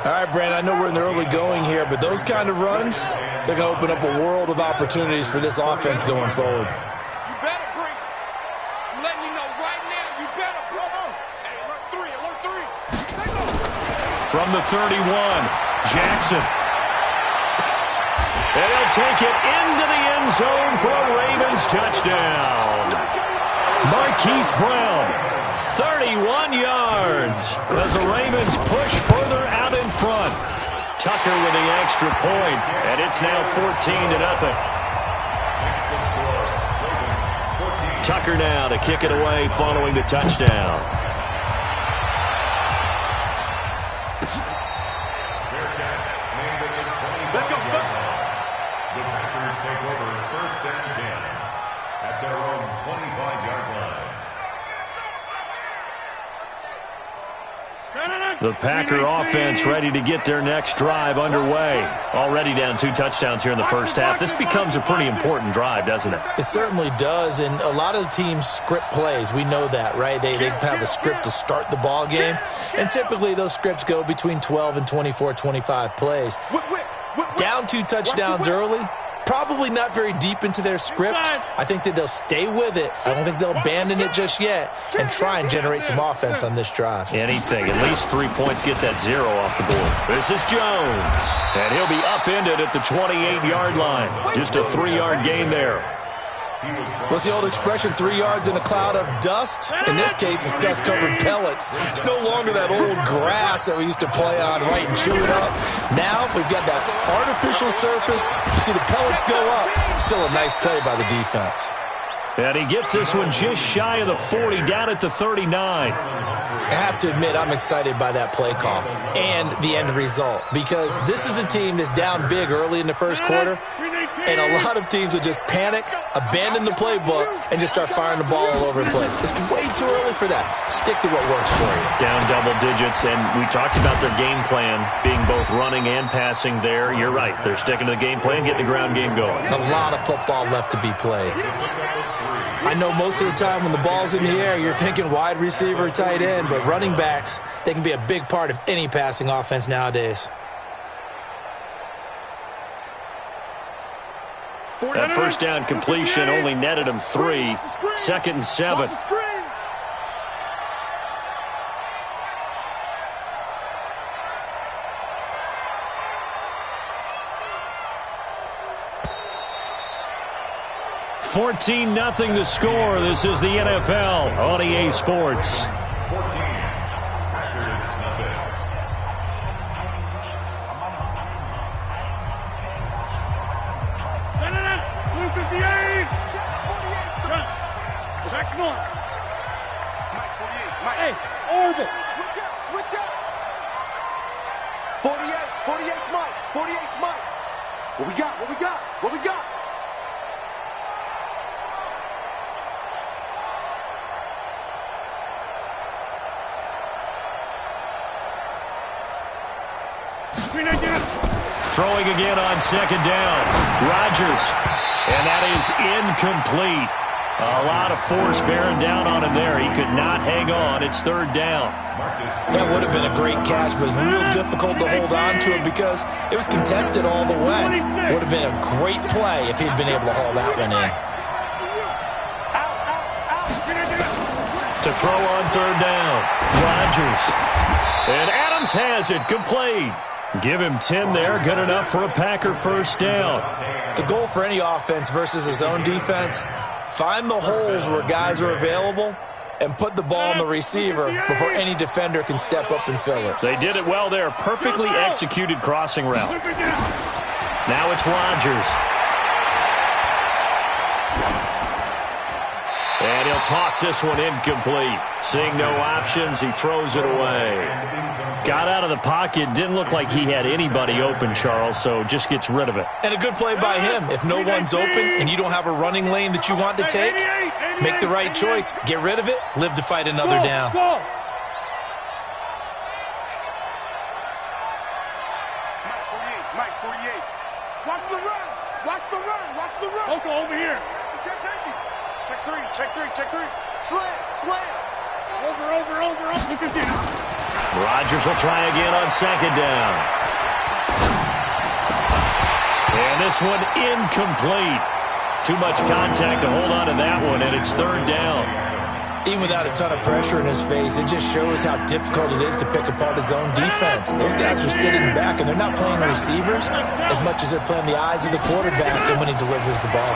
All right, Brandon, I know we're in the early going here, but those kind of runs, they're going to open up a world of opportunities for this offense going forward. You better break. I'm letting you know right now, you better break. Hey, alert 3. From the 31, Jackson. And he'll take it into the end zone for a Ravens touchdown. Marquise Brown, 31 yards as the Ravens push further out in front. Tucker with the extra point, and it's now 14-0. Tucker now to kick it away following the touchdown. Let's go. The Packers take over 1st and 10 at their own 25-yard line. The Packer offense ready to get their next drive underway. Already down 2 touchdowns here in the first half. This becomes a pretty important drive, doesn't it? It certainly does, and a lot of the teams script plays. We know that, right? They have a script to start the ball game, and typically those scripts go between 12 and 24, 25 plays. Down 2 touchdowns early, probably not very deep into their script. I think that they'll stay with it. I don't think they'll abandon it just yet and try and generate some offense on this drive. Anything. At least 3 points get that 0 off the board. This is Jones. And he'll be upended at the 28-yard line. Just a 3-yard gain there. What's the old expression, 3 yards in a cloud of dust? In this case, it's dust-covered pellets. It's no longer that old grass that we used to play on, right, and chew it up. Now we've got that artificial surface. You see the pellets go up. Still a nice play by the defense. And he gets this one just shy of the 40, down at the 39. I have to admit, I'm excited by that play call and the end result because this is a team that's down big early in the first quarter, and a lot of teams will just panic, abandon the playbook, and just start firing the ball all over the place. It's way too early for that. Stick to what works for you. Down double digits, and we talked about their game plan being both running and passing there. You're right. They're sticking to the game plan, getting the ground game going. A lot of football left to be played. I know most of the time when the ball's in the air, you're thinking wide receiver, tight end, but running backs, they can be a big part of any passing offense nowadays. That first down completion only netted him 3. 2nd and 7. $14-0 the score. This is the NFL on EA Sports. 14. Packers nothing. Blue 58. Check one. Mike 48. Mike. Hey, orbit. Switch up. 48 Mike. 48 Mike. What we got? Throwing again on 2nd down. Rodgers. And that is incomplete. A lot of force bearing down on him there. He could not hang on. It's 3rd down. That would have been a great catch, but it was real difficult to hold on to it because it was contested all the way. Would have been a great play if he'd been able to haul that one in. To throw on 3rd down. Rodgers. And Adams has it, complete. Give him 10 there, good enough for a Packer first down. The goal for any offense versus his own defense, find the holes where guys are available and put the ball on the receiver before any defender can step up and fill it. They did it well there. Perfectly executed crossing route. Now it's Rodgers. And he'll toss this one incomplete. Seeing no options, he throws it away. Got out of the pocket. Didn't look like he had anybody open, Charles, so just gets rid of it. And a good play by him. If no one's open and you don't have a running lane that you want to take, make the right choice. Get rid of it. Live to fight another down. Mike 48. Watch the run. Watch the run. Watch the run. Okay, over here. Check safety. Check three. Check three. Check three. Slam. Over. Look at this. Rodgers will try again on second down. And this one incomplete. Too much contact to hold on to that one, and it's third down. Even without a ton of pressure in his face, it just shows how difficult it is to pick apart his own defense. Those guys are sitting back, and they're not playing receivers as much as they're playing the eyes of the quarterback and when he delivers the ball.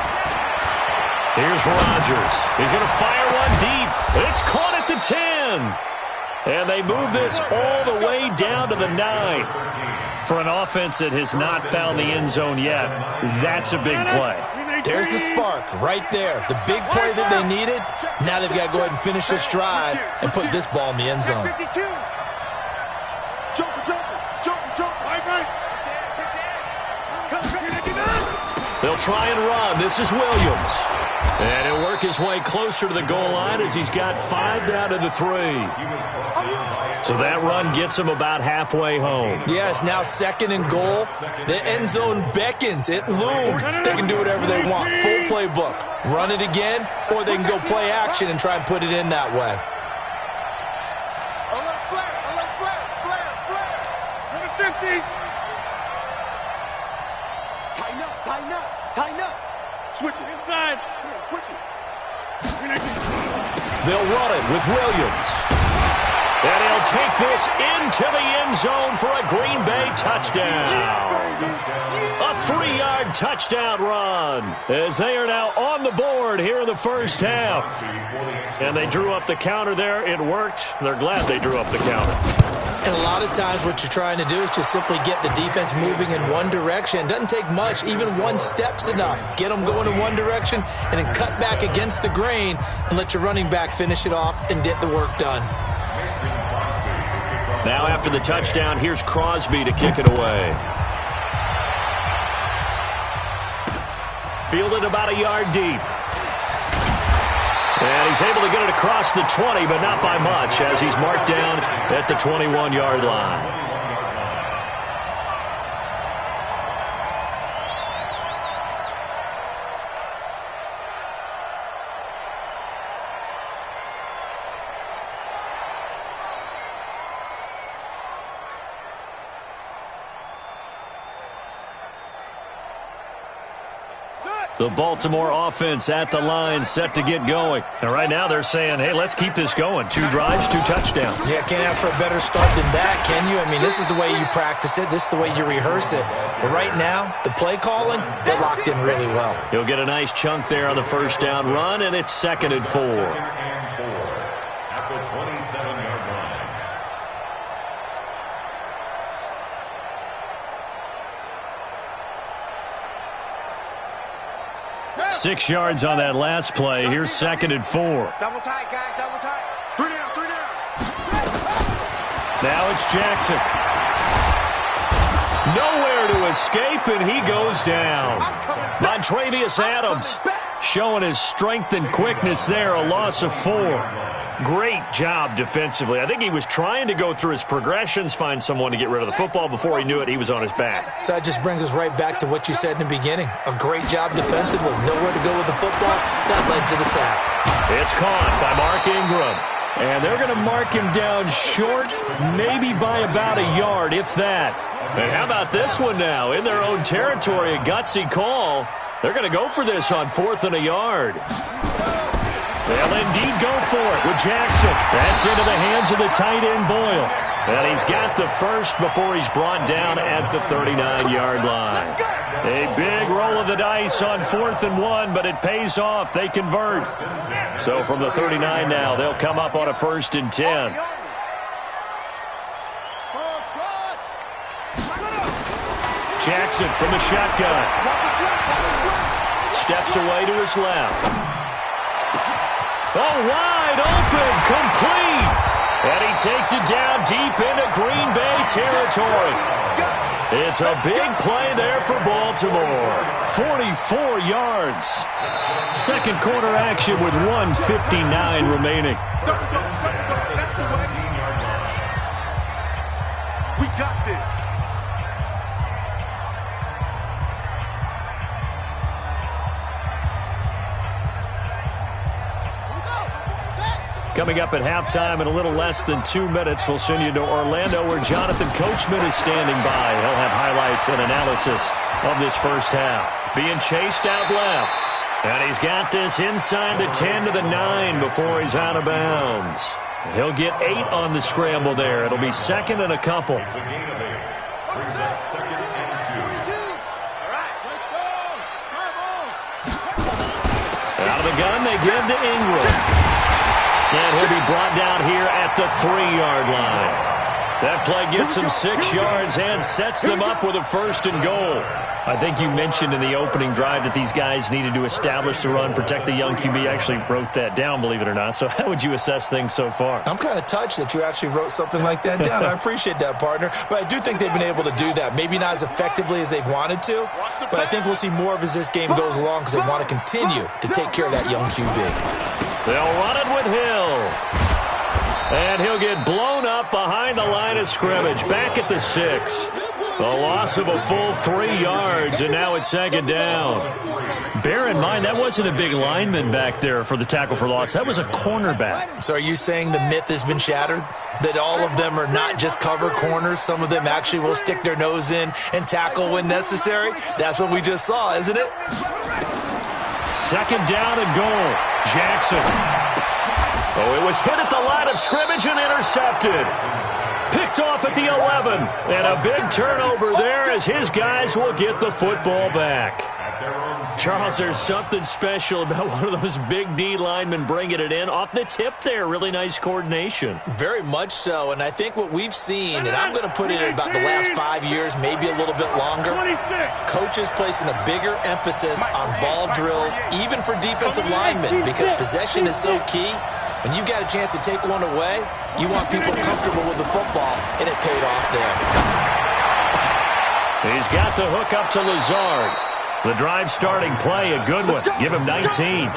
Here's Rodgers. He's going to fire one deep. It's caught at the 10. And they move this all the way down to the 9. For an offense that has not found the end zone yet, that's a big play. There's the spark right there. The big play that they needed. Now they've got to go ahead and finish this drive and put this ball in the end zone. They'll try and run. This is Williams. And he'll work his way closer to the goal line as he's got 5 down to the 3. So that run gets him about halfway home. Yes, now second and goal. The end zone beckons. It looms. They can do whatever they want. Full playbook. Run it again, or they can go play action and try and put it in that way. Tighten up. Switch it. Inside. Switch it. They'll run it with Williams. And he'll take this into the end zone for a Green Bay touchdown. A 3-yard touchdown run as they are now on the board here in the first half. And they drew up the counter there. It worked. They're glad they drew up the counter. And a lot of times what you're trying to do is just simply get the defense moving in one direction. It doesn't take much. Even one step's enough. Get them going in one direction and then cut back against the grain and let your running back finish it off and get the work done. Now after the touchdown, here's Crosby to kick it away. Fielded about a yard deep. And he's able to get it across the 20, but not by much, as he's marked down at the 21-yard line. The Baltimore offense at the line, set to get going. And right now they're saying, hey, let's keep this going. 2 drives, 2 touchdowns. Yeah, can't ask for a better start than that, can you? I mean, this is the way you practice it. This is the way you rehearse it. But right now, the play calling, they're locked in really well. He'll get a nice chunk there on the first down run, and it's 2nd and 4. At the 27-yard line. 6 yards on that last play. Here's 2nd and 4. Double tight, guys. Double tight. 3 down. Now it's Jackson. Nowhere to escape, and he goes down. Montravius Adams showing his strength and quickness there. A loss of 4. Great job defensively. I think he was trying to go through his progressions, find someone to get rid of the football. Before he knew it, he was on his back. So that just brings us right back to what you said in the beginning. A great job defensively. Nowhere to go with the football. That led to the sack. It's caught by Mark Ingram. And they're going to mark him down short, maybe by about a yard, if that. And how about this one now? In their own territory, a gutsy call. They're going to go for this on 4th and a yard. They'll indeed go for it with Jackson. That's into the hands of the tight end, Boyle. And he's got the first before he's brought down at the 39-yard line. A big roll of the dice on 4th and 1, but it pays off. They convert. So from the 39 now, they'll come up on a 1st and 10. Jackson from the shotgun. Steps away to his left. Oh, wide open, complete. And he takes it down deep into Green Bay territory. It's a big play there for Baltimore. 44 yards. Second quarter action with 1:59 remaining. We got this. Coming up at halftime in a little less than 2 minutes, we'll send you to Orlando where Jonathan Coachman is standing by. He'll have highlights and analysis of this first half. Being chased out left. And he's got this inside the 10 to the 9 before he's out of bounds. He'll get 8 on the scramble there. It'll be 2nd and a couple. It's a gain of 8. Brings up 2nd and 2. Out of the gun, they give to Ingram. And he'll be brought down here at the 3-yard line. That play gets him 6 yards and sets them up with a 1st and goal. I think you mentioned in the opening drive that these guys needed to establish the run, protect the young QB. I actually wrote that down, believe it or not. So how would you assess things so far? I'm kind of touched that you actually wrote something like that down. I appreciate that, partner. But I do think they've been able to do that. Maybe not as effectively as they've wanted to, but I think we'll see more of as this game goes along because they want to continue to take care of that young QB. They'll run it with Hill. And he'll get blown up behind the line of scrimmage. Back at the 6. A loss of a full 3 yards, and now it's 2nd down. Bear in mind, that wasn't a big lineman back there for the tackle for loss. That was a cornerback. So are you saying the myth has been shattered? That all of them are not just cover corners? Some of them actually will stick their nose in and tackle when necessary? That's what we just saw, isn't it? 2nd down and goal. Jackson. Oh, it was hit at the line of scrimmage and intercepted. Picked off at the 11. And a big turnover there as his guys will get the football back. Charles, there's something special about one of those big D linemen bringing it in off the tip there. Really nice coordination. Very much so, and I think what we've seen, and I'm going to put it in about the last 5 years, maybe a little bit longer, coaches placing a bigger emphasis on ball drills, even for defensive linemen, because possession is so key. When you got a chance to take one away, you want people comfortable with the football, and it paid off there. He's got the hook up to Lazard. The drive starting play, a good one. Give him 19.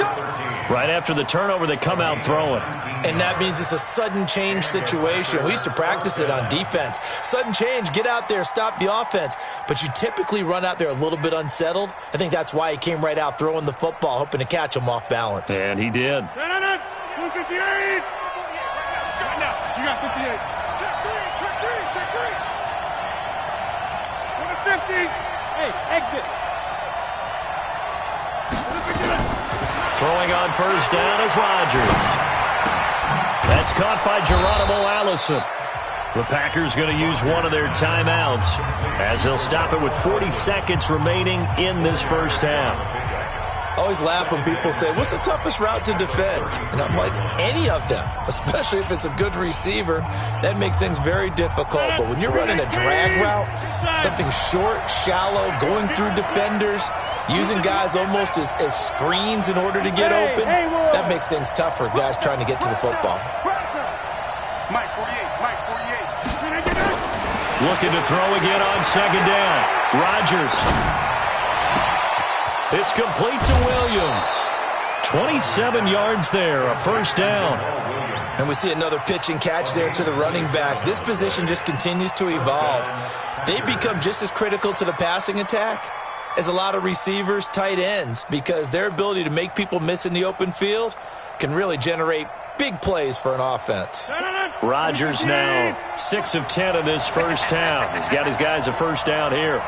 Right after the turnover, they come out throwing. And that means it's a sudden change situation. We used to practice it on defense. Sudden change, get out there, stop the offense. But you typically run out there a little bit unsettled. I think that's why he came right out throwing the football, hoping to catch him off balance. And he did. 258. You got 58. Check 3. Hey, exit. Throwing on 1st down is Rodgers. That's caught by Geronimo Allison. The Packers going to use one of their timeouts as they'll stop it with 40 seconds remaining in this first half. I always laugh when people say, what's the toughest route to defend? And I'm like, any of them, especially if it's a good receiver. That makes things very difficult. But when you're running a drag route, something short, shallow, going through defenders, using guys almost as screens in order to get open, that makes things tough for guys trying to get to the football. Mike 48. Looking to throw again on 2nd down. Rodgers. It's complete to Williams. 27 yards there, a 1st down. And we see another pitch and catch there to the running back. This position just continues to evolve. They become just as critical to the passing attack as a lot of receivers, tight ends, because their ability to make people miss in the open field can really generate big plays for an offense. Rodgers now 6 of 10 in this first half. He's got his guys a 1st down here.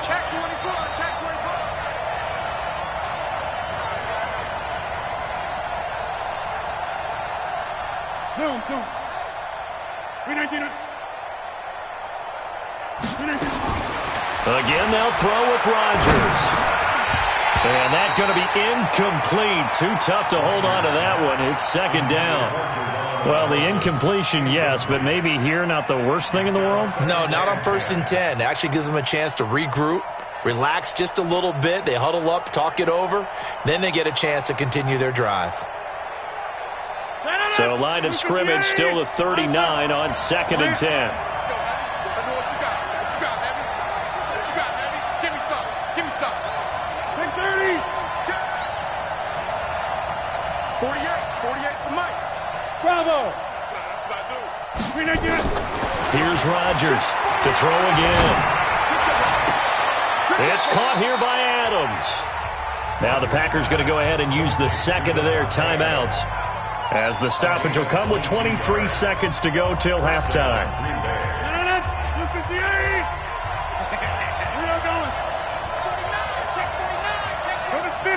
Check 24. Again, they'll throw with Rodgers. And that's going to be incomplete. Too tough to hold on to that one. It's second down. Well, the incompletion, yes, but maybe here not the worst thing in the world? No, not on 1st and 10. It actually gives them a chance to regroup, relax just a little bit. They huddle up, talk it over. Then they get a chance to continue their drive. So line of scrimmage still the 39 on 2nd and 10. Bravo! Here's Rodgers to throw again. It's caught here by Adams. Now the Packers going to go ahead and use the second of their timeouts, as the stoppage will come with 23 seconds to go till halftime.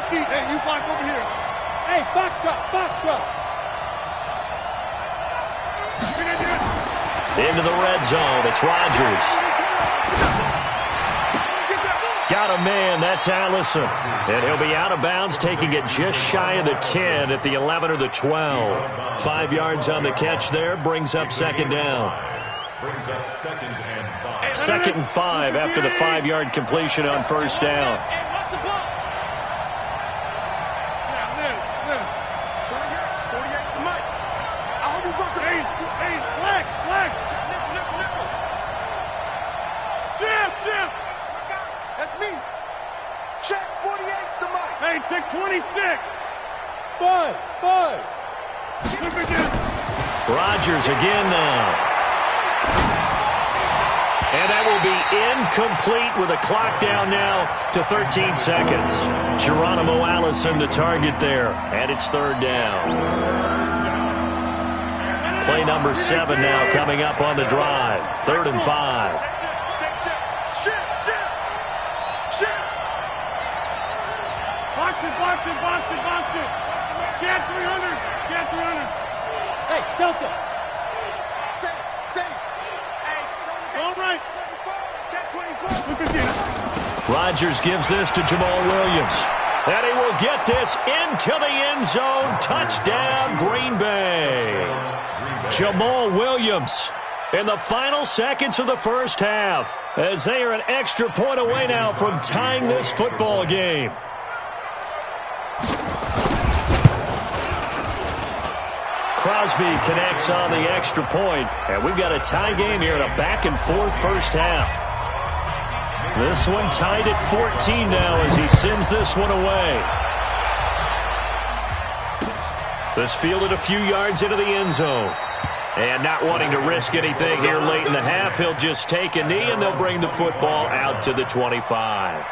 Hey, you block over here. Hey, box drop. Into the red zone. It's Rodgers. Got a man. That's Allison. And he'll be out of bounds, taking it just shy of the 10 at the 11 or the 12. 5 yards on the catch there. Brings up second down. Brings up 2nd and 5. 2nd and 5 after the 5-yard completion on first down. Hey, take 26. Buzz. Look again. Rodgers again now. And that will be incomplete with a clock down now to 13 seconds. Geronimo Allison the target there, and it's third down. Play number 7 now coming up on the drive. 3rd and 5. Box it. Chad 300. Hey, Delta. Safe. Hey, all right. Chad 24. Look at this. Rodgers gives this to Jamal Williams. And he will get this into the end zone. Touchdown, Green Bay. Jamal Williams in the final seconds of the first half, as they are an extra point away now from tying this football game. Crosby connects on the extra point, and we've got a tie game here in a back-and-forth first half. This one tied at 14 now as he sends this one away. This fielded a few yards into the end zone. And not wanting to risk anything here late in the half, he'll just take a knee, and they'll bring the football out to the 25.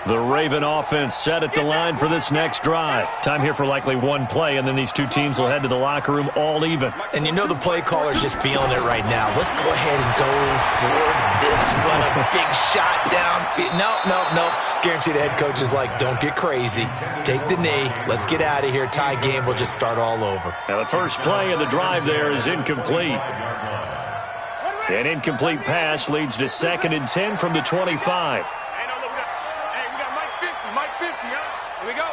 The Raven offense set at the line for this next drive. Time here for likely one play, and then these two teams will head to the locker room all even. And you know the play caller's just feeling it right now. Let's go ahead and go for this one. A big shot down. No. Guarantee the head coach is like, don't get crazy. Take the knee. Let's get out of here. Tie game. We'll just start all over. Now the first play of the drive there is incomplete. An incomplete pass leads to 2nd and 10 from the 25. Here we go.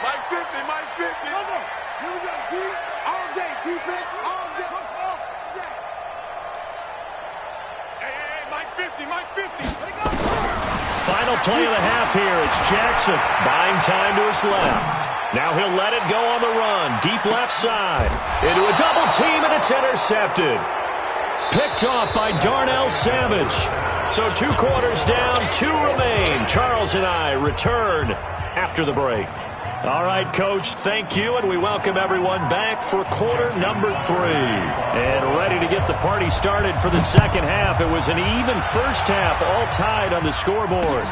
Mike 50. Come on. Here we go, D. All day. Defense, all day. All day. Hey, Mike 50. Let it go. Final play of the half here. It's Jackson buying time to his left. Now he'll let it go on the run. Deep left side. Into a double team, and it's intercepted. Picked off by Darnell Savage. So 2 quarters down, 2 remain. Charles Charles and I return after the break. All right, Coach, thank you, and we welcome everyone back for quarter number 3. And ready to get the party started for the second half. It was an even first half, all tied on the scoreboard.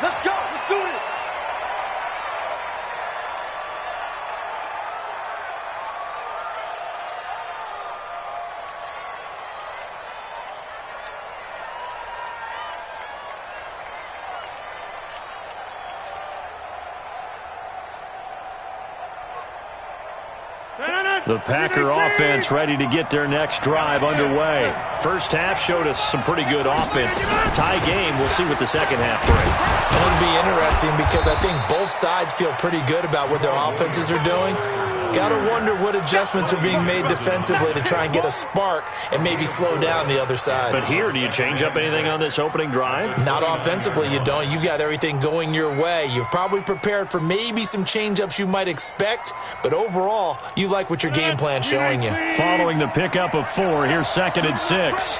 Let's go. Let's do this. The Packer offense ready to get their next drive underway. First half showed us some pretty good offense. Tie game. We'll see what the second half brings. It'll be interesting because I think both sides feel pretty good about what their offenses are doing. Got to wonder what adjustments are being made defensively to try and get a spark and maybe slow down the other side. But here, do you change up anything on this opening drive? Not offensively, you don't. You've got everything going your way. You've probably prepared for maybe some change-ups you might expect, but overall, you like what your game plan's showing you. Following the pickup of 4, here's 2nd and 6.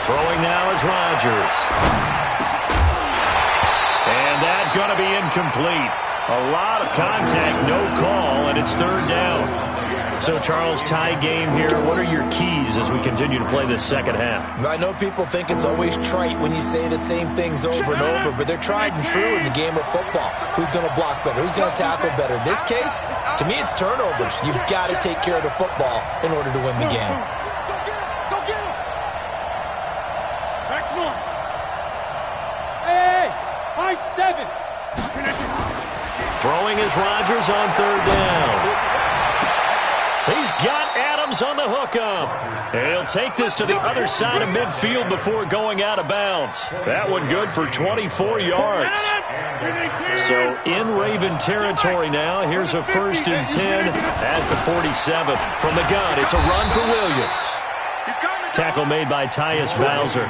Throwing now is Rodgers. And that's going to be incomplete. A lot of contact, no call, and it's 3rd down. So, Charles, tie game here. What are your keys as we continue to play this second half? I know people think it's always trite when you say the same things over and over, but they're tried and true in the game of football. Who's going to block better? Who's going to tackle better? In this case, to me, it's turnovers. You've got to take care of the football in order to win the game. Throwing is Rodgers on 3rd down. He's got Adams on the hookup. And he'll take this to the other side of midfield before going out of bounds. That one good for 24 yards. So in Raven territory now. Here's a 1st and 10 at the 47. From the gun, it's a run for Williams. Tackle made by Tyus Bowser.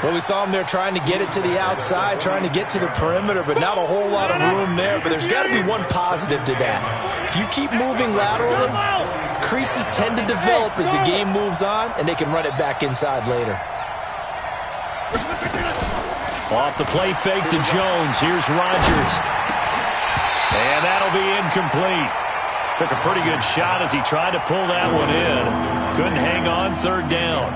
Well, we saw him there trying to get it to the outside, trying to get to the perimeter, but not a whole lot of room there. But there's got to be one positive to that. If you keep moving laterally, creases tend to develop as the game moves on, and they can run it back inside later. Off the play fake to Jones. Here's Rodgers. And that'll be incomplete. Took a pretty good shot as he tried to pull that one in. Couldn't hang on. 3rd down.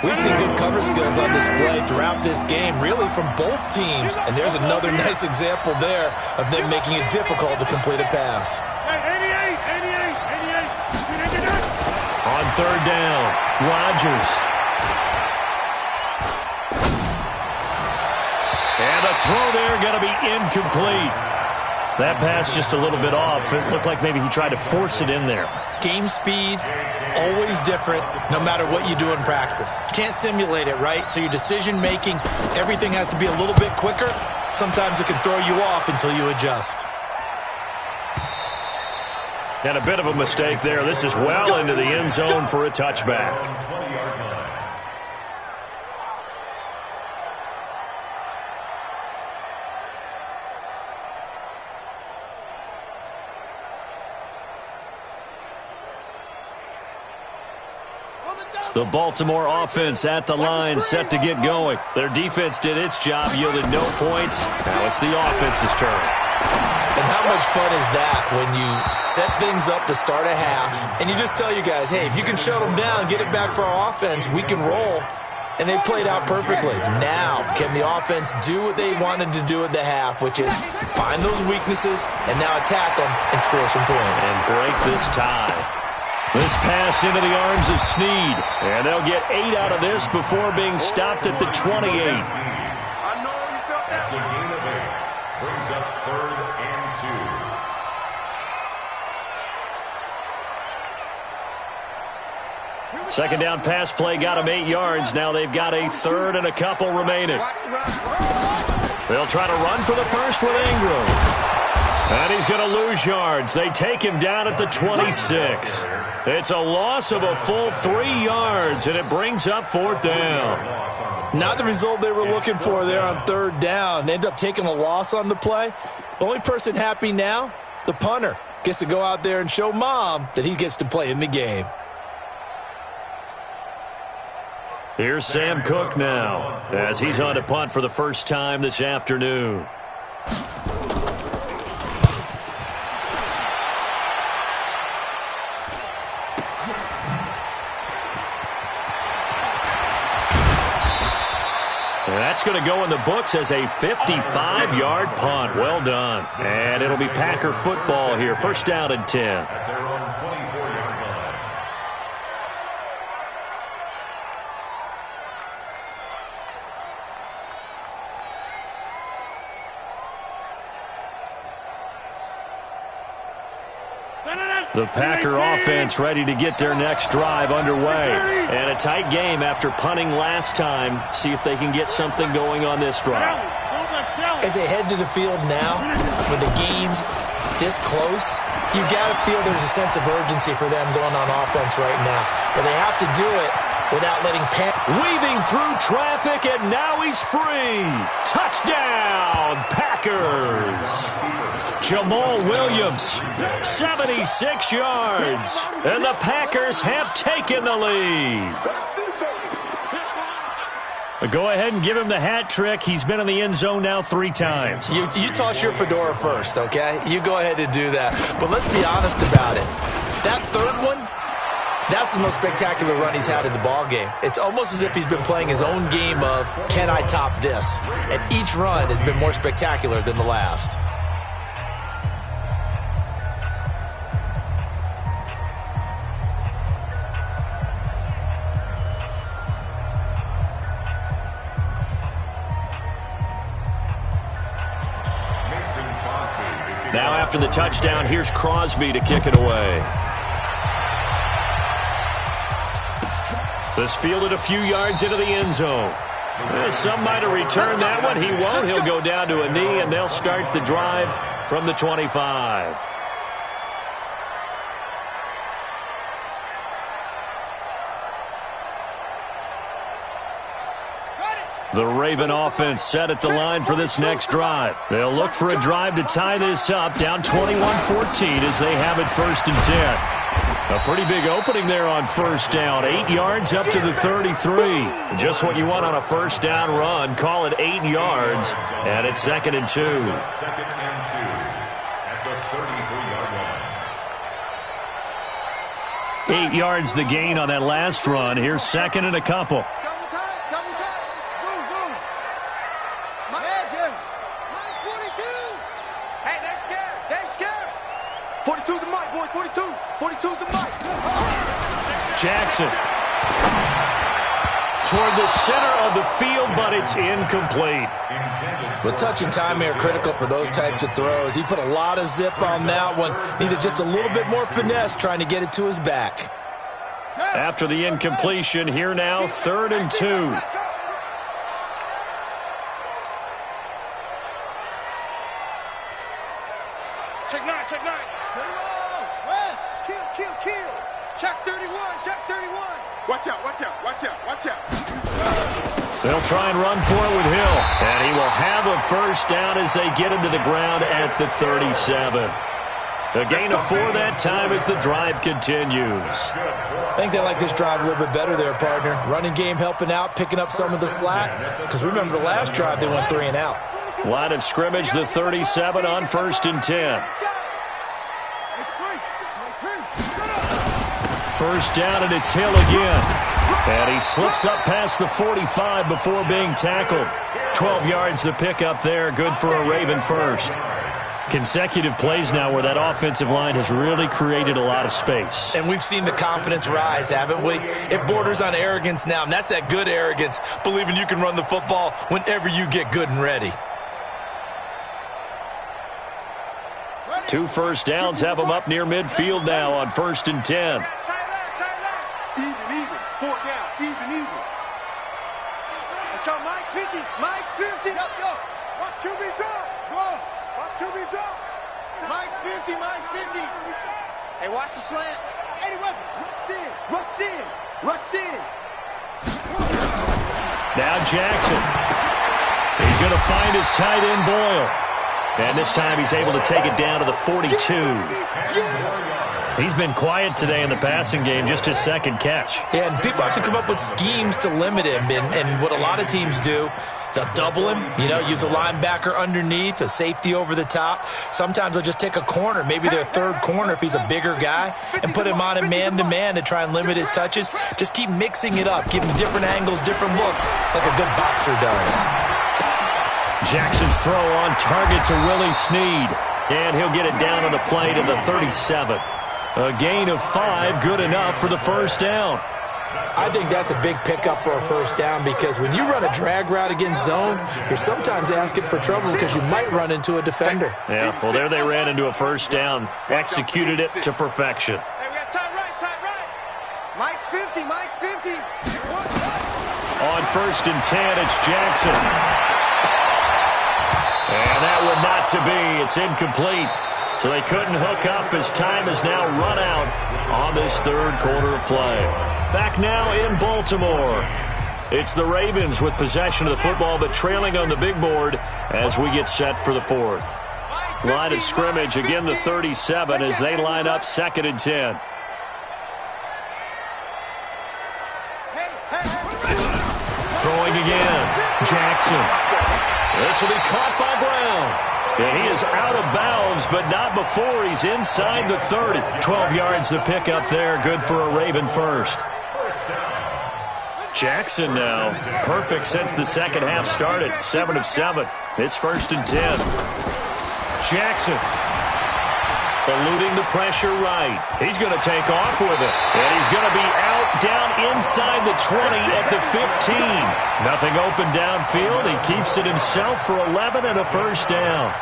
We've seen good cover skills on display throughout this game, really from both teams. And there's another nice example there of them making it difficult to complete a pass. On 3rd down, Rodgers. And the throw there going to be incomplete. That pass just a little bit off. It looked like maybe he tried to force it in there. Game speed, always different, no matter what you do in practice. You can't simulate it, right? So your decision-making, everything has to be a little bit quicker. Sometimes it can throw you off until you adjust. And a bit of a mistake there. This is well into the end zone for a touchback. The Baltimore offense at the line, set to get going. Their defense did its job, yielded no points. Now it's the offense's turn. And how much fun is that when you set things up to start a half, and you just tell you guys, hey, if you can shut them down, get it back for our offense, we can roll. And they played out perfectly. Now, can the offense do what they wanted to do at the half, which is find those weaknesses and now attack them and score some points. And break this tie. This pass into the arms of Snead. And they'll get 8 out of this before being stopped at the 28. I know you felt that. It's a gain of 8. Brings up 3rd and 2. Second down pass play got them 8 yards. Now they've got a 3rd and a couple remaining. They'll try to run for the first with Ingram. And he's going to lose yards. They take him down at the 26. It's a loss of a full 3 yards, and it brings up 4th down. Not the result they were looking for there on third down. They end up taking a loss on the play. The only person happy now, the punter, gets to go out there and show Mom that he gets to play in the game. Here's Sam Cook now as he's on to punt for the first time this afternoon. That's going to go in the books as a 55-yard punt. Well done. And it'll be Packer football here. First down and 10. At their own 24-yard line. The Packer offense ready to get their next drive underway. And a tight game after punting last time. See if they can get something going on this drive. As they head to the field now, with the game this close, you got to feel there's a sense of urgency for them going on offense right now. But they have to do it without letting weaving through traffic, and now he's free. Touchdown, Packers. Jamal Williams, 76 yards. And the Packers have taken the lead. Go ahead and give him the hat trick. He's been in the end zone now 3 times. You toss your fedora first, okay? You go ahead and do that. But let's be honest about it. That third one, that's the most spectacular run he's had in the ballgame. It's almost as if he's been playing his own game of, can I top this? And each run has been more spectacular than the last. Now after the touchdown, here's Crosby to kick it away. This fielded a few yards into the end zone. Some might have returned that one. He won't. He'll go down to a knee, and they'll start the drive from the 25. The Raven offense set at the line for this next drive. They'll look for a drive to tie this up, down 21-14 as they have it first and 10. A pretty big opening there on first down. 8 yards up to the 33. Just what you want on a first down run. Call it 8 yards, and it's second and 2. Second and 2 at the 33-yard line. 8 yards the gain on that last run. Here's second and a couple. Jackson toward the center of the field, but it's incomplete. But touch and time are critical for those types of throws. He put a lot of zip on that one. Needed just a little bit more finesse trying to get it to his back. After the incompletion, here now, third and 2. Check 9, check 9. West, kill. Check 31, check 31. Watch out. They'll try and run for it with Hill. And he will have a first down as they get him to the ground at the 37. A gain of 4 that time as the drive continues. I think they like this drive a little bit better there, partner. Running game helping out, picking up some of the slack. Because remember the last drive, they went 3 and out. Line of scrimmage, the 37 on first and 10. First down, and it's Hill again. And he slips up past the 45 before being tackled. 12 yards to pick up there. Good for a Raven first. Consecutive plays now where that offensive line has really created a lot of space. And we've seen the confidence rise, haven't we? It borders on arrogance now, and that's that good arrogance, believing you can run the football whenever you get good and ready. 2 first downs have them up near midfield now on first and 10. Even. 4 down. Even. Let's go, Mike 50. Mike 50. Go. Watch QB drop. Go. Watch QB drop. Mike's 50. Hey, watch the slant. Any weapon. Rush in. Now Jackson. He's going to find his tight end, Boyle. And this time he's able to take it down to the 42. He's been quiet today in the passing game, just his second catch. Yeah, and people have to come up with schemes to limit him. And what a lot of teams do, they'll double him, use a linebacker underneath, a safety over the top. Sometimes they'll just take a corner, maybe their third corner if he's a bigger guy, and put him on a man-to-man to try and limit his touches. Just keep mixing it up, give him different angles, different looks, like a good boxer does. Jackson's throw on target to Willie Snead. And he'll get it down on the play to the 37. A gain of 5, good enough for the first down. I think that's a big pickup for a first down because when you run a drag route against zone, you're sometimes asking for trouble because you might run into a defender. Yeah, well, there they ran into a first down. Executed it to perfection. Hey, we got tight right, tight right. Mike's 50, Mike's 50. On 1st and 10, it's Jackson. And that would not to be. It's incomplete. So they couldn't hook up as time has now run out on this third quarter of play. Back now in Baltimore. It's the Ravens with possession of the football, but trailing on the big board as we get set for the fourth. Line of scrimmage, again the 37 as they line up 2nd and 10. Throwing again. Jackson. This will be caught by Brown. And he is out of bounds, but not before he's inside the 30. 12 yards to pick up there. Good for a Raven first. Jackson now. Perfect since the second half started. 7 of 7. It's 1st and 10. Jackson. Eluding the pressure right. He's going to take off with it. And he's going to be out down inside the 20 at the 15. Nothing open downfield. He keeps it himself for 11 and a first down.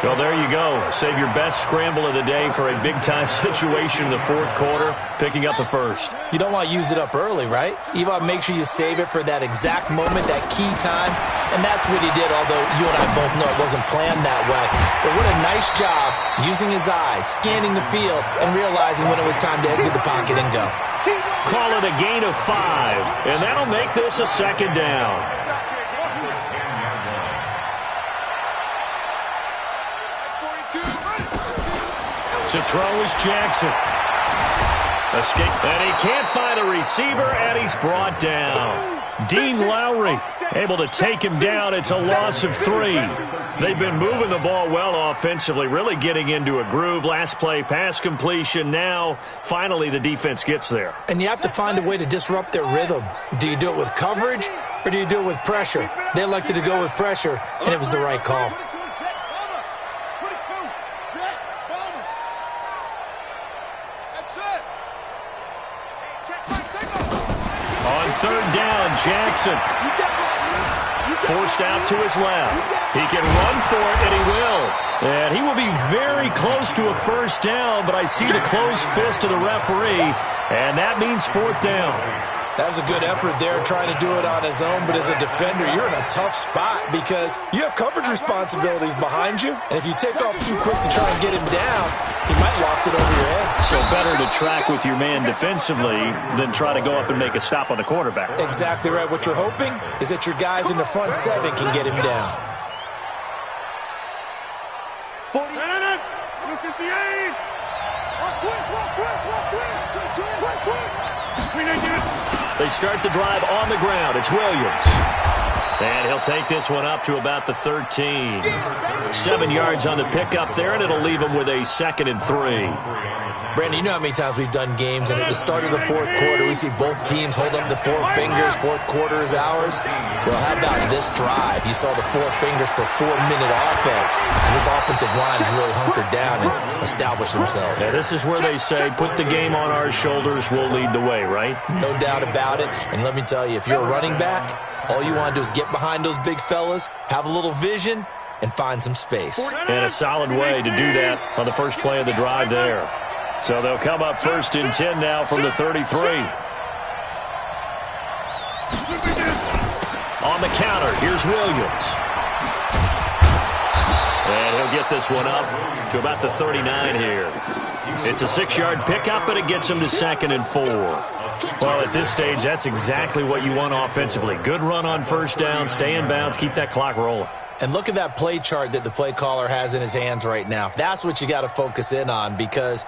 So there you go. Save your best scramble of the day for a big-time situation in the fourth quarter, picking up the first. You don't want to use it up early, right? You want to make sure you save it for that exact moment, that key time. And that's what he did, although you and I both know it wasn't planned that way. But what a nice job using his eyes, scanning the field, and realizing when it was time to exit the pocket and go. Call it a gain of 5, and that'll make this a second down. To throw is Jackson. Escape, and he can't find a receiver, and he's brought down. Dean Lowry able to take him down. It's a loss of 3. They've been moving the ball well offensively, really getting into a groove. Last play, pass completion. Now, finally, the defense gets there. And you have to find a way to disrupt their rhythm. Do you do it with coverage, or do you do it with pressure? They elected to go with pressure, and it was the right call. On 3rd down, Jackson. Forced out to his left. He can run for it, and he will. And he will be very close to a first down, but I see the closed fist of the referee, and that means 4th down. That was a good effort there, trying to do it on his own. But as a defender, you're in a tough spot because you have coverage responsibilities behind you. And if you take off too quick to try and get him down, he might loft it over your head. So better to track with your man defensively than try to go up and make a stop on the quarterback. Exactly right. What you're hoping is that your guys in the front 7 can get him down. 40. 58. They start the drive on the ground. It's Williams. And he'll take this one up to about the 13. 7 yards on the pickup there, and it'll leave him with a 2nd and 3. Brandon, you know how many times we've done games, and at the start of the fourth quarter, we see both teams hold up the 4 fingers. Fourth quarter is ours. Well, how about this drive? You saw the 4 fingers for 4-minute offense, and this offensive line has really hunkered down and established themselves. Yeah, this is where they say, put the game on our shoulders, we'll lead the way, right? No doubt about it. And let me tell you, if you're a running back, all you want to do is get behind those big fellas, have a little vision, and find some space. And a solid way to do that on the first play of the drive there. So they'll come up 1st and 10 now from the 33. On the counter, here's Williams. And he'll get this one up to about the 39 here. It's a 6-yard pickup, but it gets him to 2nd and 4. Well, at this stage, that's exactly what you want offensively. Good run on first down, stay in bounds, keep that clock rolling. And look at that play chart that the play caller has in his hands right now. That's what you got to focus in on, because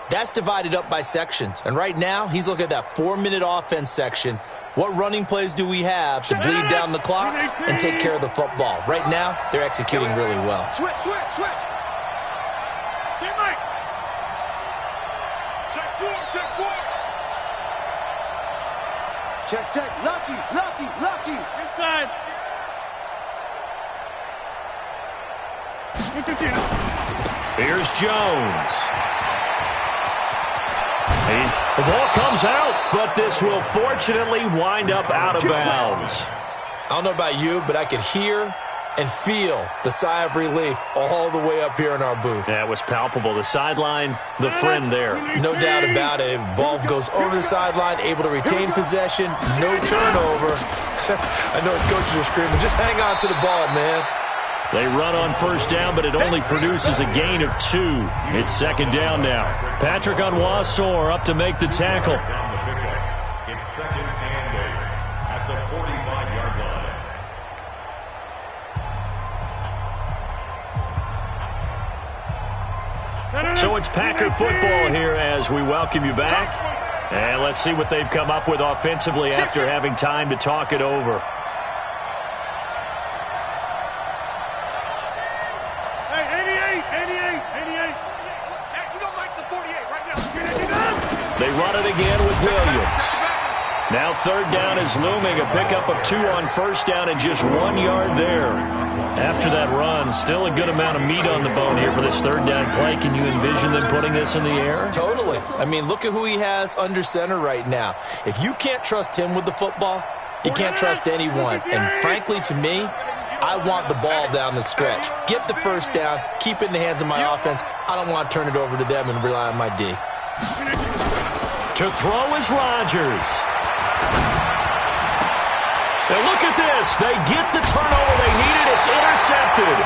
that's divided up by sections. And right now, he's looking at that 4-minute offense section. What running plays do we have to bleed down the clock and take care of the football? Right now, they're executing really well. Switch. Teammate. Check 4. Check. Lucky. Inside. Here's Jones. The ball comes out, but this will fortunately wind up out of bounds. I don't know about you, but I could hear and feel the sigh of relief all the way up here in our booth. That was palpable. The sideline, the friend there. No doubt about it. If the ball goes over the sideline, able to retain possession, no turnover. I know his coaches are screaming, just hang on to the ball, man. They run on first down, but it only produces a gain of 2. It's 2nd down now. Patrick Onwuasor up to make the tackle. It's 2nd and 8 at the 45-yard line. So it's Packer football here as we welcome you back. And let's see what they've come up with offensively after having time to talk it over. They run it again with Williams. Now 3rd down is looming. A pickup of 2 on first down and just 1 yard there. After that run, still a good amount of meat on the bone here for this 3rd down play. Can you envision them putting this in the air? Totally. I mean, look at who he has under center right now. If you can't trust him with the football, you can't trust anyone. And frankly, to me, I want the ball down the stretch. Get the first down, keep it in the hands of my offense. I don't want to turn it over to them and rely on my D. To throw is Rodgers. Now look at this. They get the turnover they needed. It's intercepted.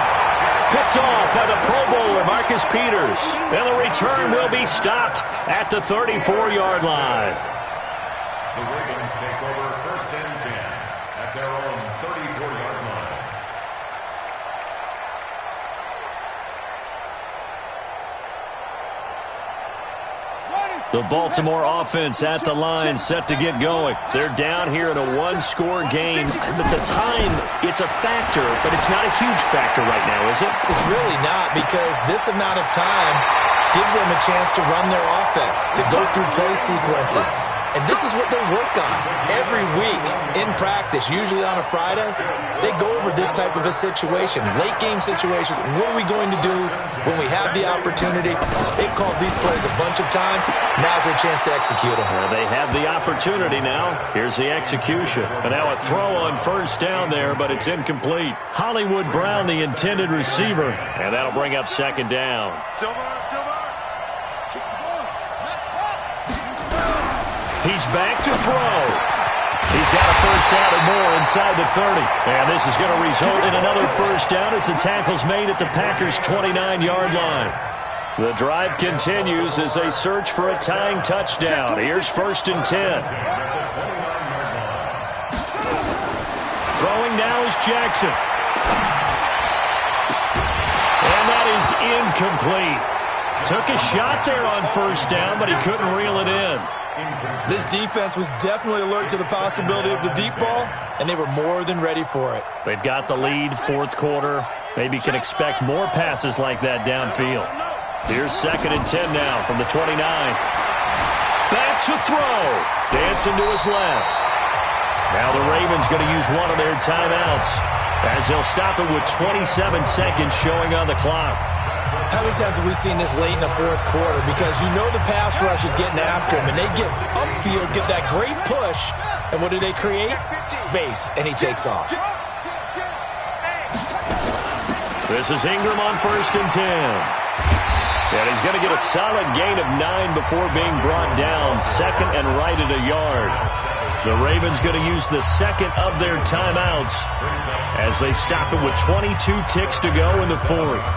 Picked off by the Pro Bowler, Marcus Peters. And the return will be stopped at the 34-yard line. The Ravens take over 1st and 10 at their own 34-yard line. The Baltimore offense at the line, set to get going. They're down here in a 1-score game. At the time, it's a factor, but it's not a huge factor right now, is it? It's really not, because this amount of time gives them a chance to run their offense, to go through play sequences. And this is what they work on every week in practice, usually on a Friday. They go over this type of a situation, late game situation. What are we going to do when we have the opportunity? They've called these plays a bunch of times. Now's their chance to execute them. Well, they have the opportunity now. Here's the execution. And now a throw on first down there, but it's incomplete. Hollywood Brown, the intended receiver. And that'll bring up 2nd down. He's back to throw. He's got a first down and more inside the 30. And this is going to result in another first down as the tackle's made at the Packers' 29-yard line. The drive continues as they search for a tying touchdown. Here's 1st and 10. Throwing now is Jackson. And that is incomplete. Took a shot there on first down, but he couldn't reel it in. This defense was definitely alert to the possibility of the deep ball, and they were more than ready for it. They've got the lead, 4th quarter. Maybe can expect more passes like that downfield. Here's 2nd and 10 now from the 29. Back to throw. Dancing to his left. Now the Ravens going to use one of their timeouts as they'll stop it with 27 seconds showing on the clock. How many times have we seen this late in the 4th quarter? Because you know the pass rush is getting after him, and they get upfield, get that great push, and what do they create? Space, and he takes off. This is Ingram on 1st and 10. And he's going to get a solid gain of 9 before being brought down, 2nd and right at a yard. The Ravens going to use the 2nd of their timeouts as they stop it with 22 ticks to go in the 4th.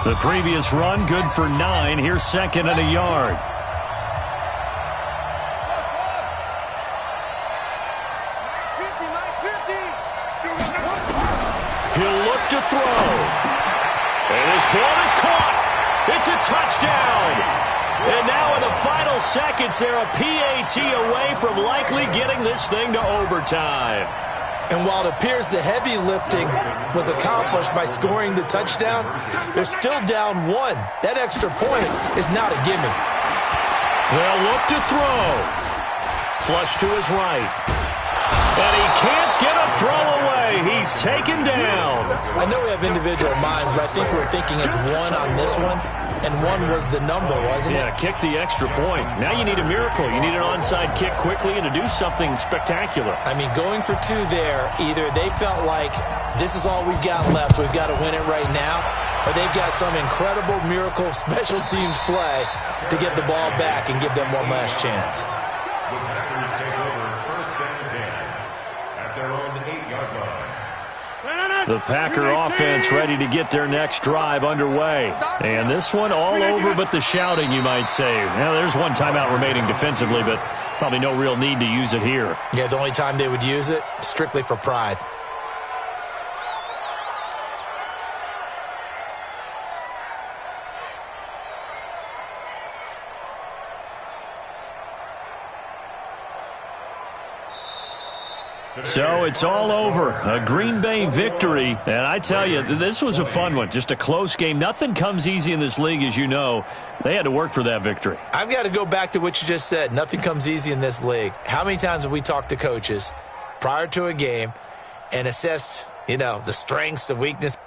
The previous run, good for 9. Here's second and a yard. He'll look to throw. And his ball is caught. It's a touchdown. And now in the final seconds, they're a PAT away from likely getting this thing to overtime. And while it appears the heavy lifting was accomplished by scoring the touchdown, they're still down 1. That extra point is not a gimme. They'll look to throw. Flush to his right. And he can't get a throw away. He's taken down. I know we have individual minds, but I think we're thinking it's 1 on this one, and 1 was the number, wasn't it? Yeah, kick the extra point. Now you need a miracle. You need an onside kick quickly and to do something spectacular. I mean, going for 2 there, either they felt like this is all we've got left, we've got to win it right now, or they've got some incredible miracle special teams play to get the ball back and give them one last chance. The Packers take over first and 10 at their own 8-yard line. The Packer offense ready to get their next drive underway. And this one all over but the shouting, you might say. Now, there's one timeout remaining defensively, but probably no real need to use it here. Yeah, the only time they would use it, strictly for pride. So it's all over. A Green Bay victory. And I tell you, this was a fun one. Just a close game. Nothing comes easy in this league, as you know. They had to work for that victory. I've got to go back to what you just said. Nothing comes easy in this league. How many times have we talked to coaches prior to a game and assessed, the strengths, the weakness,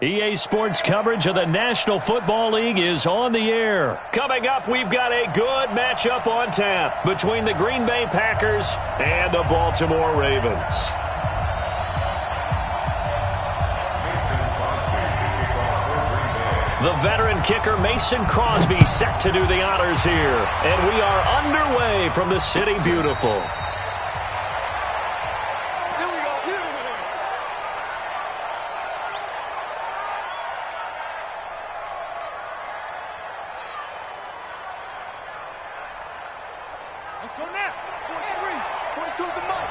EA Sports coverage of the National Football League is on the air. Coming up, we've got a good matchup on tap between the Green Bay Packers and the Baltimore Ravens. The veteran kicker Mason Crosby set to do the honors here. And we are underway from the City Beautiful. Let's go now. Henry. 42 is the mark.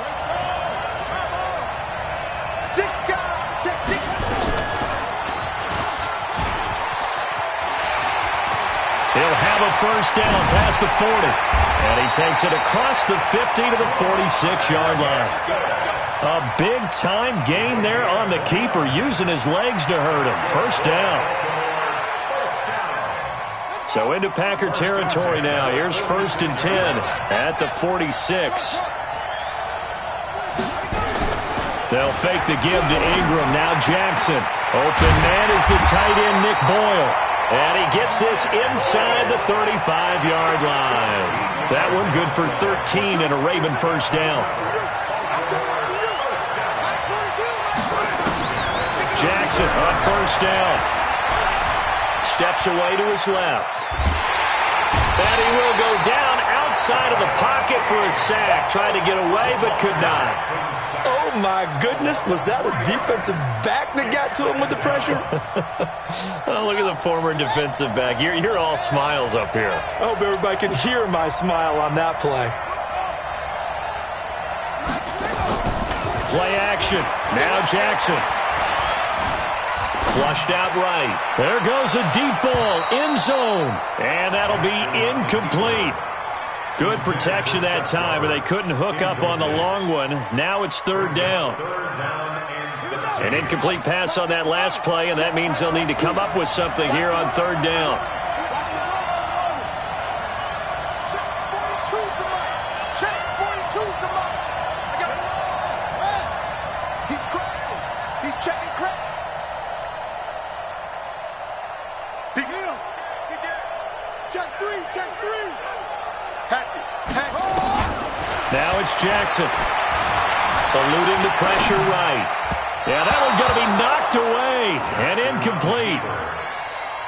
Six guys. Check six. He'll have a first down past the 40. And he takes it across the 50 to the 46-yard line. A big-time gain there on the keeper, using his legs to hurt him. First down. So into Packer territory now. Here's 1st and 10 at the 46. They'll fake the give to Ingram. Now Jackson. Open man is the tight end, Nick Boyle. And he gets this inside the 35-yard line. That one good for 13 and a Raven first down. Jackson on first down. Steps away to his left. And he will go down outside of the pocket for a sack. Tried to get away, but could not. Oh, my goodness. Was that a defensive back that got to him with the pressure? Oh, look at the former defensive back. You're all smiles up here. I hope everybody can hear my smile on that play. Play action. Now Jackson. Flushed out right. There goes a deep ball, end zone. And that'll be incomplete. Good protection that time, but they couldn't hook up on the long one. Now it's 3rd down. An incomplete pass on that last play, and that means they'll need to come up with something here on 3rd down. Check 42's the mark. I got it. He's crossing. He's checking crack. Check three. Now it's Jackson. Eluding the pressure right. Yeah, that one's going to be knocked away and incomplete.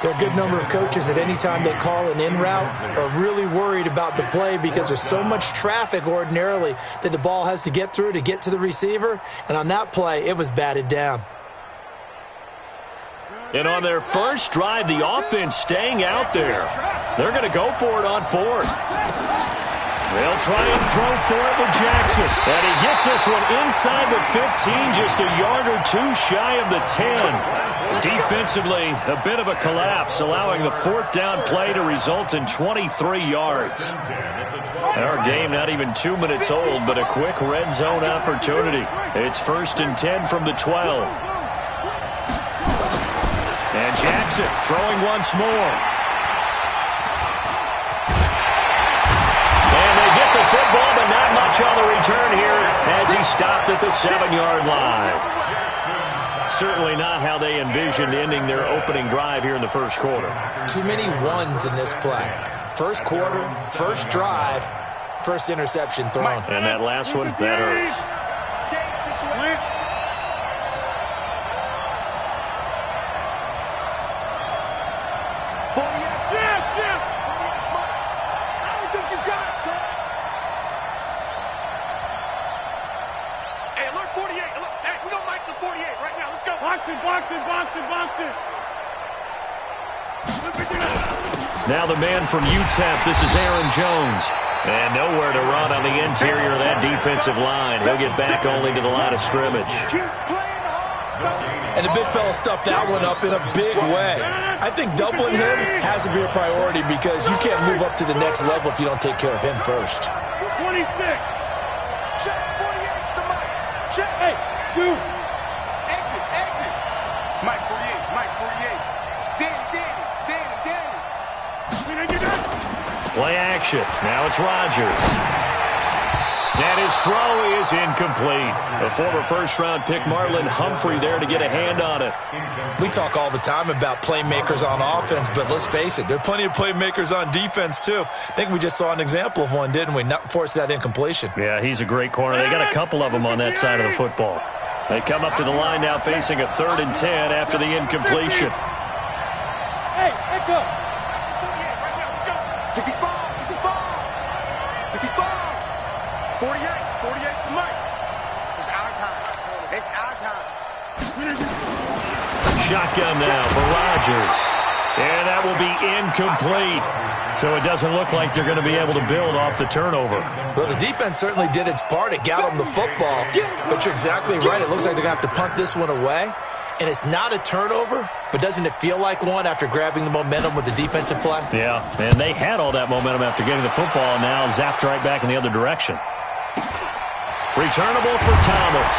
There are a good number of coaches that any time they call an in route are really worried about the play because there's so much traffic ordinarily that the ball has to get through to get to the receiver. And on that play, it was batted down. And on their first drive, the offense staying out there. They're going to go for it on 4th. They'll try and throw for it with Jackson. And he gets this one inside the 15, just a yard or two shy of the 10. Defensively, a bit of a collapse, allowing the 4th down play to result in 23 yards. Our game not even 2 minutes old, but a quick red zone opportunity. It's 1st and 10 from the 12. And Jackson throwing once more. And they get the football, but not much on the return here as he stopped at the 7-yard line. Certainly not how they envisioned ending their opening drive here in the first quarter. Too many ones in this play. First quarter, first drive, first interception thrown. And that last one, that hurts. Now the man from UTEP, this is Aaron Jones. And nowhere to run on the interior of that defensive line. He'll get back only to the line of scrimmage. And the big fella stuffed that one up in a big way. I think doubling him has to be a priority because you can't move up to the next level if you don't take care of him first. 26. Check 48's the mic. Check. Hey, shoot. Exit. Mike 48. Danny. Play action. Now it's Rodgers. And his throw is incomplete. The former first-round pick Marlon Humphrey there to get a hand on it. We talk all the time about playmakers on offense, but let's face it, there are plenty of playmakers on defense, too. I think we just saw an example of one, didn't we? Not force that incompletion. Yeah, he's a great corner. They got a couple of them on that side of the football. They come up to the line now facing a 3rd and 10 after the incompletion. Hey, let's go. 65, 48 to Mike. It's our time. It's our time. Shotgun now for Rodgers. And that will be incomplete. So it doesn't look like they're going to be able to build off the turnover. Well, the defense certainly did its part. It got them the football. But you're exactly right. It looks like they're going to have to punt this one away. And it's not a turnover, but doesn't it feel like one after grabbing the momentum with the defensive play? Yeah, and they had all that momentum after getting the football, and now zapped right back in the other direction. Returnable for Thomas.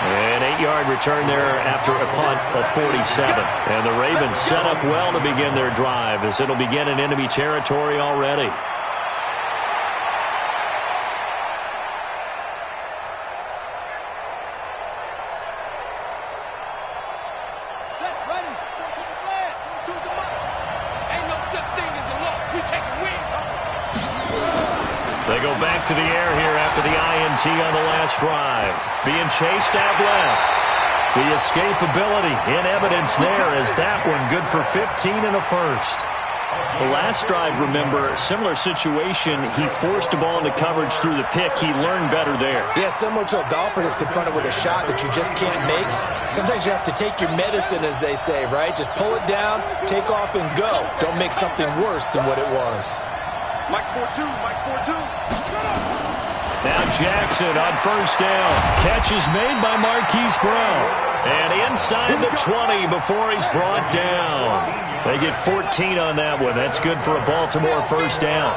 An 8-yard return there after a punt of 47. And the Ravens set up well to begin their drive as it'll begin in enemy territory already. They go back to the air here after the INT on the last drive. Being chased out left. The escapability in evidence there as that one good for 15 and a first. The last drive, remember, similar situation. He forced the ball into coverage through the pick. He learned better there. Yeah, similar to a golfer that's confronted with a shot that you just can't make. Sometimes you have to take your medicine, as they say, right? Just pull it down, take off, and go. Don't make something worse than what it was. Mike's 4-2. Mike's 4-2. Now Jackson on first down. Catch is made by Marquise Brown. And inside the 20 before he's brought down. They get 14 on that one. That's good for a Baltimore first down.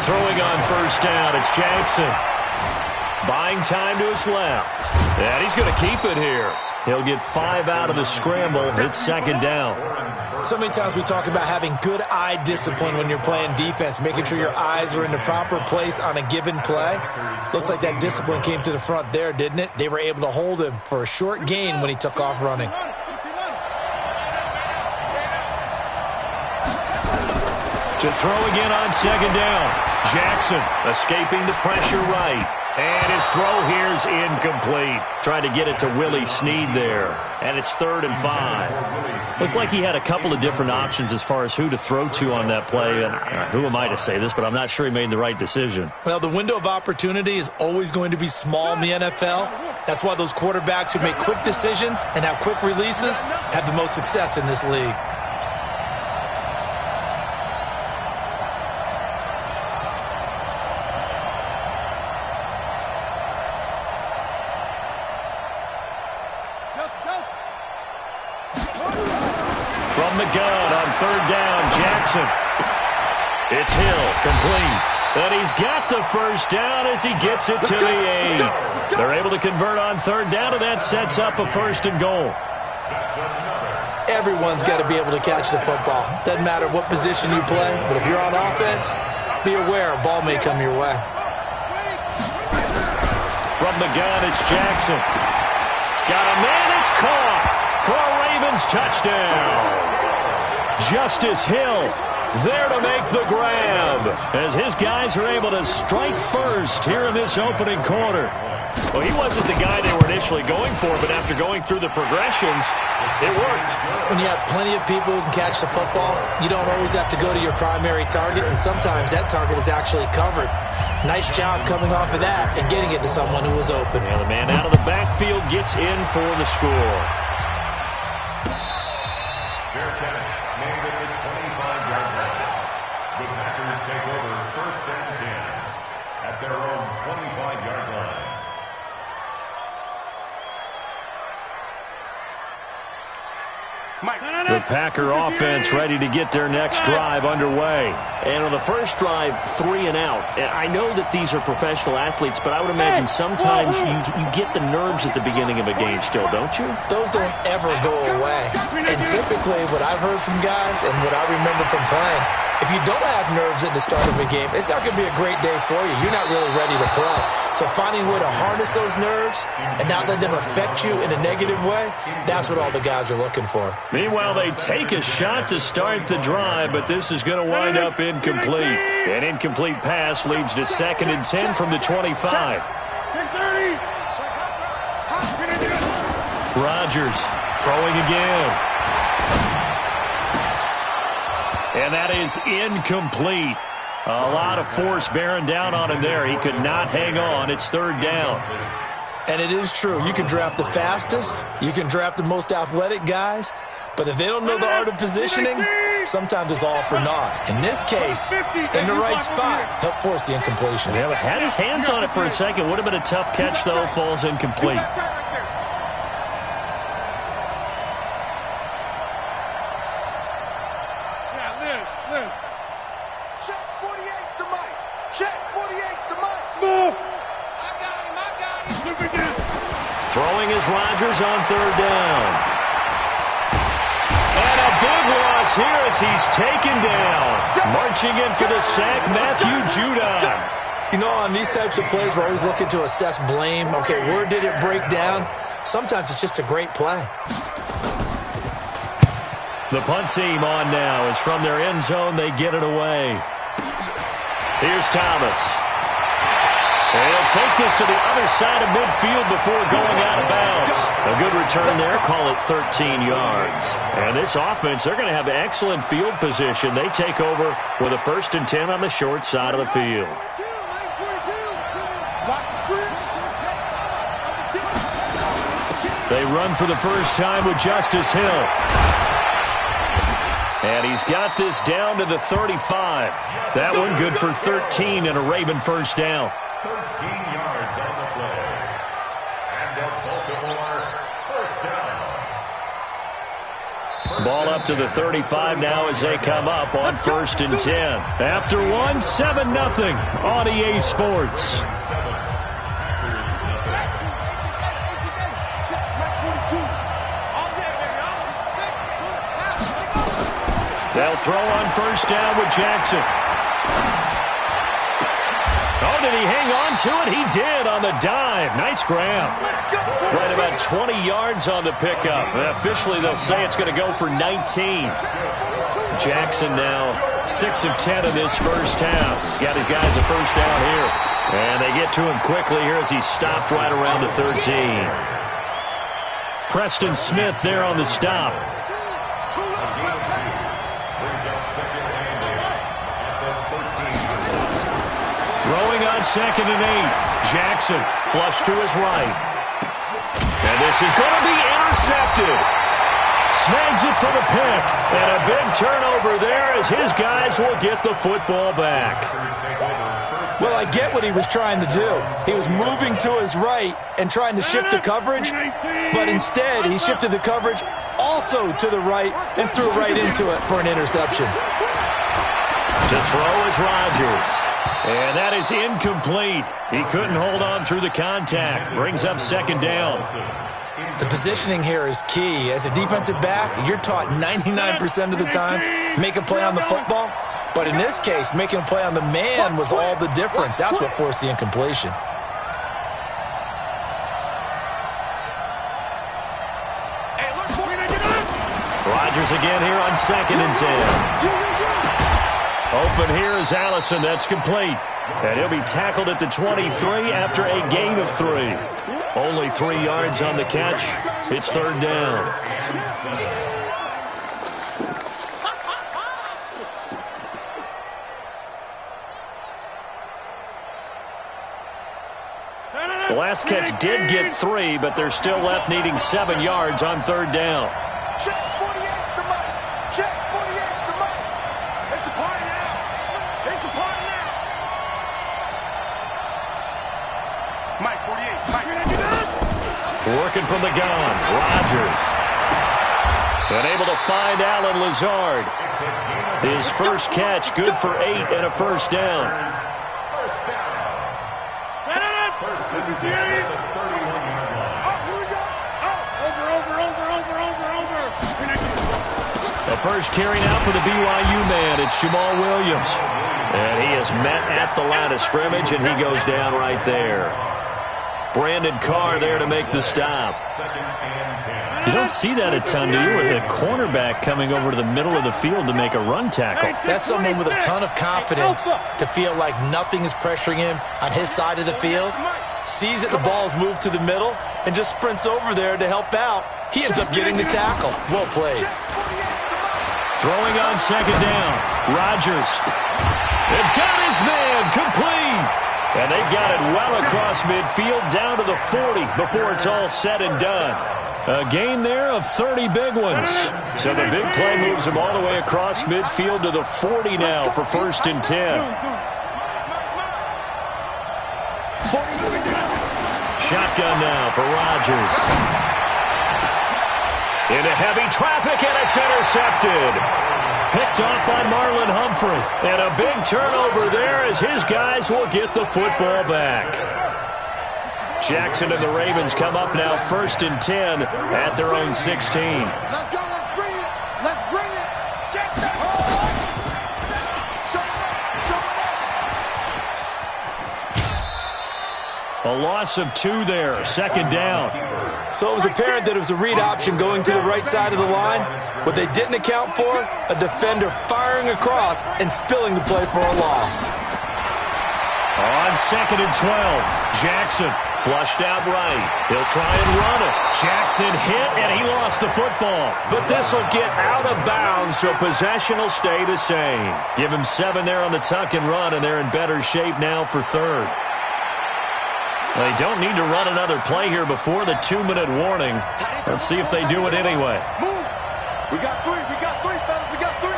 Throwing on first down, it's Jackson. Buying time to his left. And he's going to keep it here. He'll get 5 out of the scramble. It's second down. So many times we talk about having good eye discipline when you're playing defense, making sure your eyes are in the proper place on a given play. Looks like that discipline came to the front there, didn't it? They were able to hold him for a short gain when he took off running. To throw again on second down. Jackson escaping the pressure right. And his throw here is incomplete. Trying to get it to Willie Snead there. And it's 3rd and 5. Looked like he had a couple of different options as far as who to throw to on that play. And who am I to say this, but I'm not sure he made the right decision. Well, the window of opportunity is always going to be small in the NFL. That's why those quarterbacks who make quick decisions and have quick releases have the most success in this league. From the gun on third down, Jackson. It's Hill, complete. And he's got the first down as he gets it to the 8. They're able to convert on third down, and that sets up a 1st and goal. Everyone's got to be able to catch the football. Doesn't matter what position you play, but if you're on offense, be aware a ball may come your way. From the gun, it's Jackson. Got a man, it's caught for a Ravens touchdown. Justice Hill there to make the grab as his guys are able to strike first here in this opening quarter. Well, he wasn't the guy they were initially going for, but after going through the progressions, it worked. When you have plenty of people who can catch the football, you don't always have to go to your primary target, and sometimes that target is actually covered. Nice job coming off of that and getting it to someone who was open. And the man out of the backfield gets in for the score. Fair catch made at the 25-yard line. The Packers take over 1st and 10 at their own 25-yard line. The Packer offense ready to get their next drive underway. And on the first drive, 3 and out. And I know that these are professional athletes, but I would imagine sometimes you get the nerves at the beginning of a game still, don't you? Those don't ever go away. And typically what I've heard from guys and what I remember from playing, if you don't have nerves at the start of a game, it's not going to be a great day for you. You're not really ready to play. So finding a way to harness those nerves and not let them affect you in a negative way, that's what all the guys are looking for. Meanwhile, they take a shot to start the drive, but this is going to wind up incomplete. An incomplete pass leads to 2nd and 10 from the 25. Rodgers throwing again. And that is incomplete. A lot of force bearing down on him there. He could not hang on. It's 3rd down. And it is true. You can draft the fastest. You can draft the most athletic guys. But if they don't know the art of positioning, sometimes it's all for naught. In this case, in the right spot, help force the incompletion. Yeah, but had his hands on it for a second. Would have been a tough catch, though. Falls incomplete. Throwing is Rodgers on 3rd down. And a big loss here as he's taken down. Marching in for the sack, Matthew Judon. You know, on these types of plays, we're always looking to assess blame. Okay, where did it break down? Sometimes it's just a great play. The punt team on now is from their end zone. They get it away. Here's Thomas. And he'll take this to the other side of midfield before going out of bounds. A good return there. Call it 13 yards. And this offense, they're going to have excellent field position. They take over with a 1st and 10 on the short side of the field. They run for the first time with Justice Hill. And he's got this down to the 35. That one good for 13 and a Raven first down. 13 yards on the play. And a Baltimore first down. Ball up to the 35 now as they come up on 1st and 10. After one, 7-0 on EA Sports. They'll throw on first down with Jackson. Oh, did he hang on to it? He did on the dive. Nice grab. Right about 20 yards on the pickup. Officially, they'll say it's going to go for 19. Jackson now 6 of 10 in this first half. He's got his guys a first down here. And they get to him quickly here as he stopped right around the 13. Preston Smith there on the stop. Throwing on 2nd and 8. Jackson flush to his right. And this is going to be intercepted. Snags it for the pick. And a big turnover there as his guys will get the football back. Well, I get what he was trying to do. He was moving to his right and trying to shift the coverage, but instead he shifted the coverage also to the right and threw right into it for an interception. To throw is Rodgers. And that is incomplete. He couldn't hold on through the contact. Brings up 2nd down. The positioning here is key. As a defensive back, you're taught 99% of the time, make a play on the football. But in this case, making a play on the man was all the difference. That's what forced the incompletion. Rodgers again here on 2nd and 10. Open here is Allison. That's complete. And he'll be tackled at the 23 after a gain of 3. Only 3 yards on the catch. It's 3rd down. The last catch did get 3, but they're still left needing 7 yards on 3rd down. Working from the gun, Rodgers. And able to find Allen Lazard. His first catch, good for 8 and a first down. A first carry now for the BYU man. It's Jamal Williams. And he is met at the line of scrimmage, and he goes down right there. Brandon Carr there to make the stop. You don't see that a ton, do you, with a cornerback coming over to the middle of the field to make a run tackle. That's someone with a ton of confidence to feel like nothing is pressuring him on his side of the field. Sees that the ball's moved to the middle and just sprints over there to help out. He ends up getting the tackle. Well played. Throwing on second down. Rodgers. They've got his man complete. And they've got it well across midfield down to the 40 before it's all said and done. A gain there of 30 big ones. So the big play moves him all the way across midfield to the 40 now for 1st and 10. Shotgun now for Rodgers. Into heavy traffic, and it's intercepted. Picked off by Marlon Humphrey. And a big turnover there as his guys will get the football back. Jackson and the Ravens come up now 1st and 10 at their own 16. Let's go, let's bring it. Let's bring it. A loss of 2 there, 2nd down. So it was apparent that it was a read option going to the right side of the line. What they didn't account for, a defender firing across and spilling the play for a loss. On 2nd and 12, Jackson flushed out right. He'll try and run it. Jackson hit, and he lost the football. But this will get out of bounds, so possession will stay the same. Give him 7 there on the tuck and run, and they're in better shape now for 3rd. They don't need to run another play here before the 2-minute warning. Let's see if they do it anyway. Move. We got 3. We got 3, fellas. We got 3.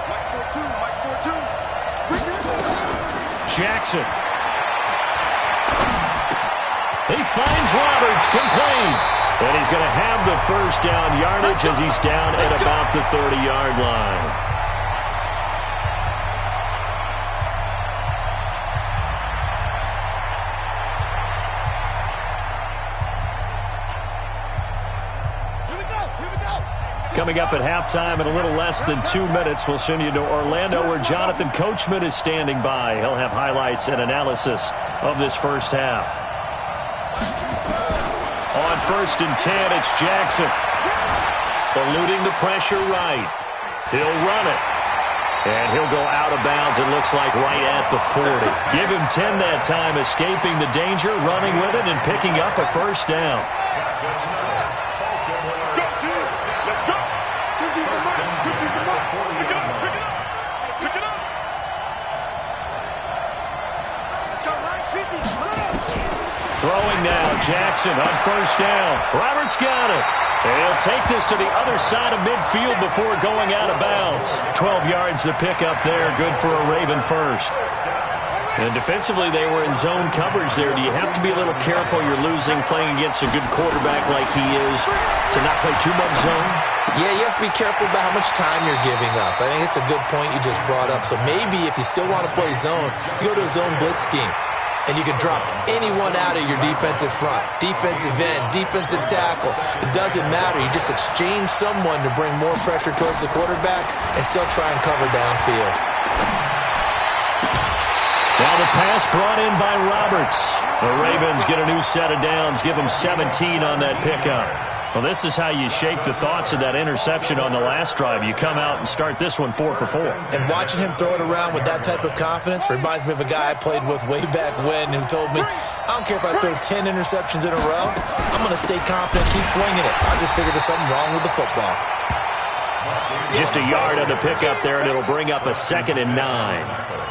Mike score 2. Jackson. He finds Roberts complete. And he's going to have the 1st down yardage as he's down at about the 30-yard line. Coming up at halftime in a little less than 2 minutes, we'll send you to Orlando where Jonathan Coachman is standing by. He'll have highlights and analysis of this first half. On 1st and 10, it's Jackson. Eluding the pressure right. He'll run it. And he'll go out of bounds, it looks like, right at the 40. Give him 10 that time, escaping the danger, running with it, and picking up a 1st down. Throwing now, Jackson on 1st down. Roberts got it. And he'll take this to the other side of midfield before going out of bounds. 12 yards to pick up there. Good for a Raven 1st. And defensively, they were in zone coverage there. Do you have to be a little careful you're losing playing against a good quarterback like he is to not play too much zone? Yeah, you have to be careful about how much time you're giving up. I think it's a good point you just brought up. So maybe if you still want to play zone, you go to a zone blitz scheme. And you can drop anyone out of your defensive front, defensive end, defensive tackle. It doesn't matter. You just exchange someone to bring more pressure towards the quarterback and still try and cover downfield. Now the pass brought in by Roberts. The Ravens get a new set of downs, give them 17 on that pickup. Well, this is how you shake the thoughts of that interception on the last drive. You come out and start this one 4 for 4. And watching him throw it around with that type of confidence reminds me of a guy I played with way back when who told me, I don't care if I throw 10 interceptions in a row. I'm going to stay confident, keep flinging it. I just figured there's something wrong with the football. Just a yard on the pickup there, and it'll bring up a 2nd and 9.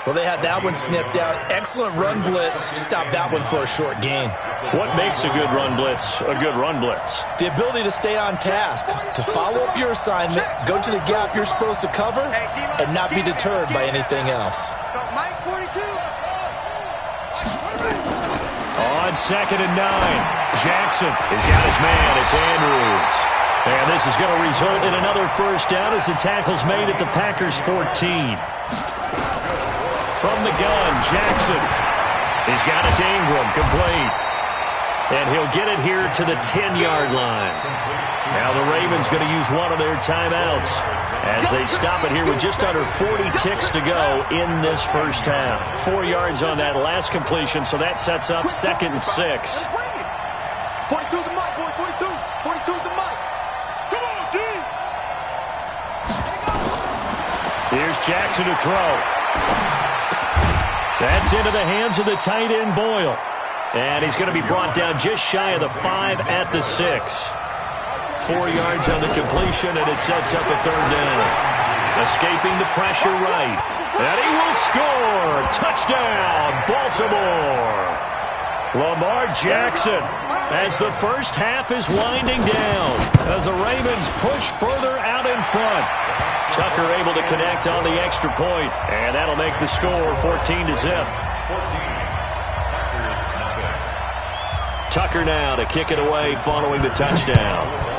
Well, they had that one sniffed out. Excellent run blitz. Stopped that one for a short gain. What makes a good run blitz a good run blitz? The ability to stay on task, to follow up your assignment, go to the gap you're supposed to cover, and not be deterred by anything else. Mike 42. On 2nd and 9, Jackson has got his man. It's Andrews. And this is going to result in another 1st down as the tackle's made at the Packers' 14. From the gun, Jackson. He's got it to Ingram, complete. And he'll get it here to the 10-yard line. Now the Ravens going to use one of their timeouts as they stop it here with just under 40 ticks to go in this first half. 4 yards on that last completion, so that sets up 2nd and 6. 42 the mic, boy, 42. 42 the mic. Come on, D. Here's Jackson to throw. That's into the hands of the tight end, Boyle. And he's going to be brought down just shy of the 5 at the 6. 4 yards on the completion, and it sets up a 3rd down. Escaping the pressure right. And he will score. Touchdown, Baltimore. Lamar Jackson, as the first half is winding down, as the Ravens push further out in front. Tucker able to connect on the extra point, and that'll make the score 14-0. Tucker now to kick it away following the touchdown.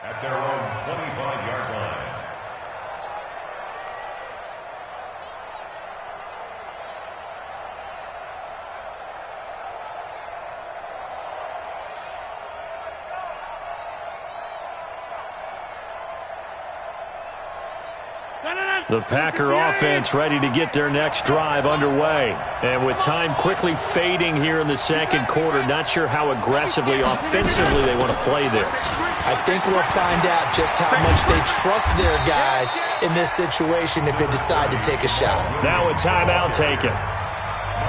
At their own 25-yard line. The Packer offense ready to get their next drive underway. And with time quickly fading here in the second quarter, not sure how aggressively, offensively they want to play this. I think we'll find out just how much they trust their guys in this situation if they decide to take a shot. Now a timeout taken.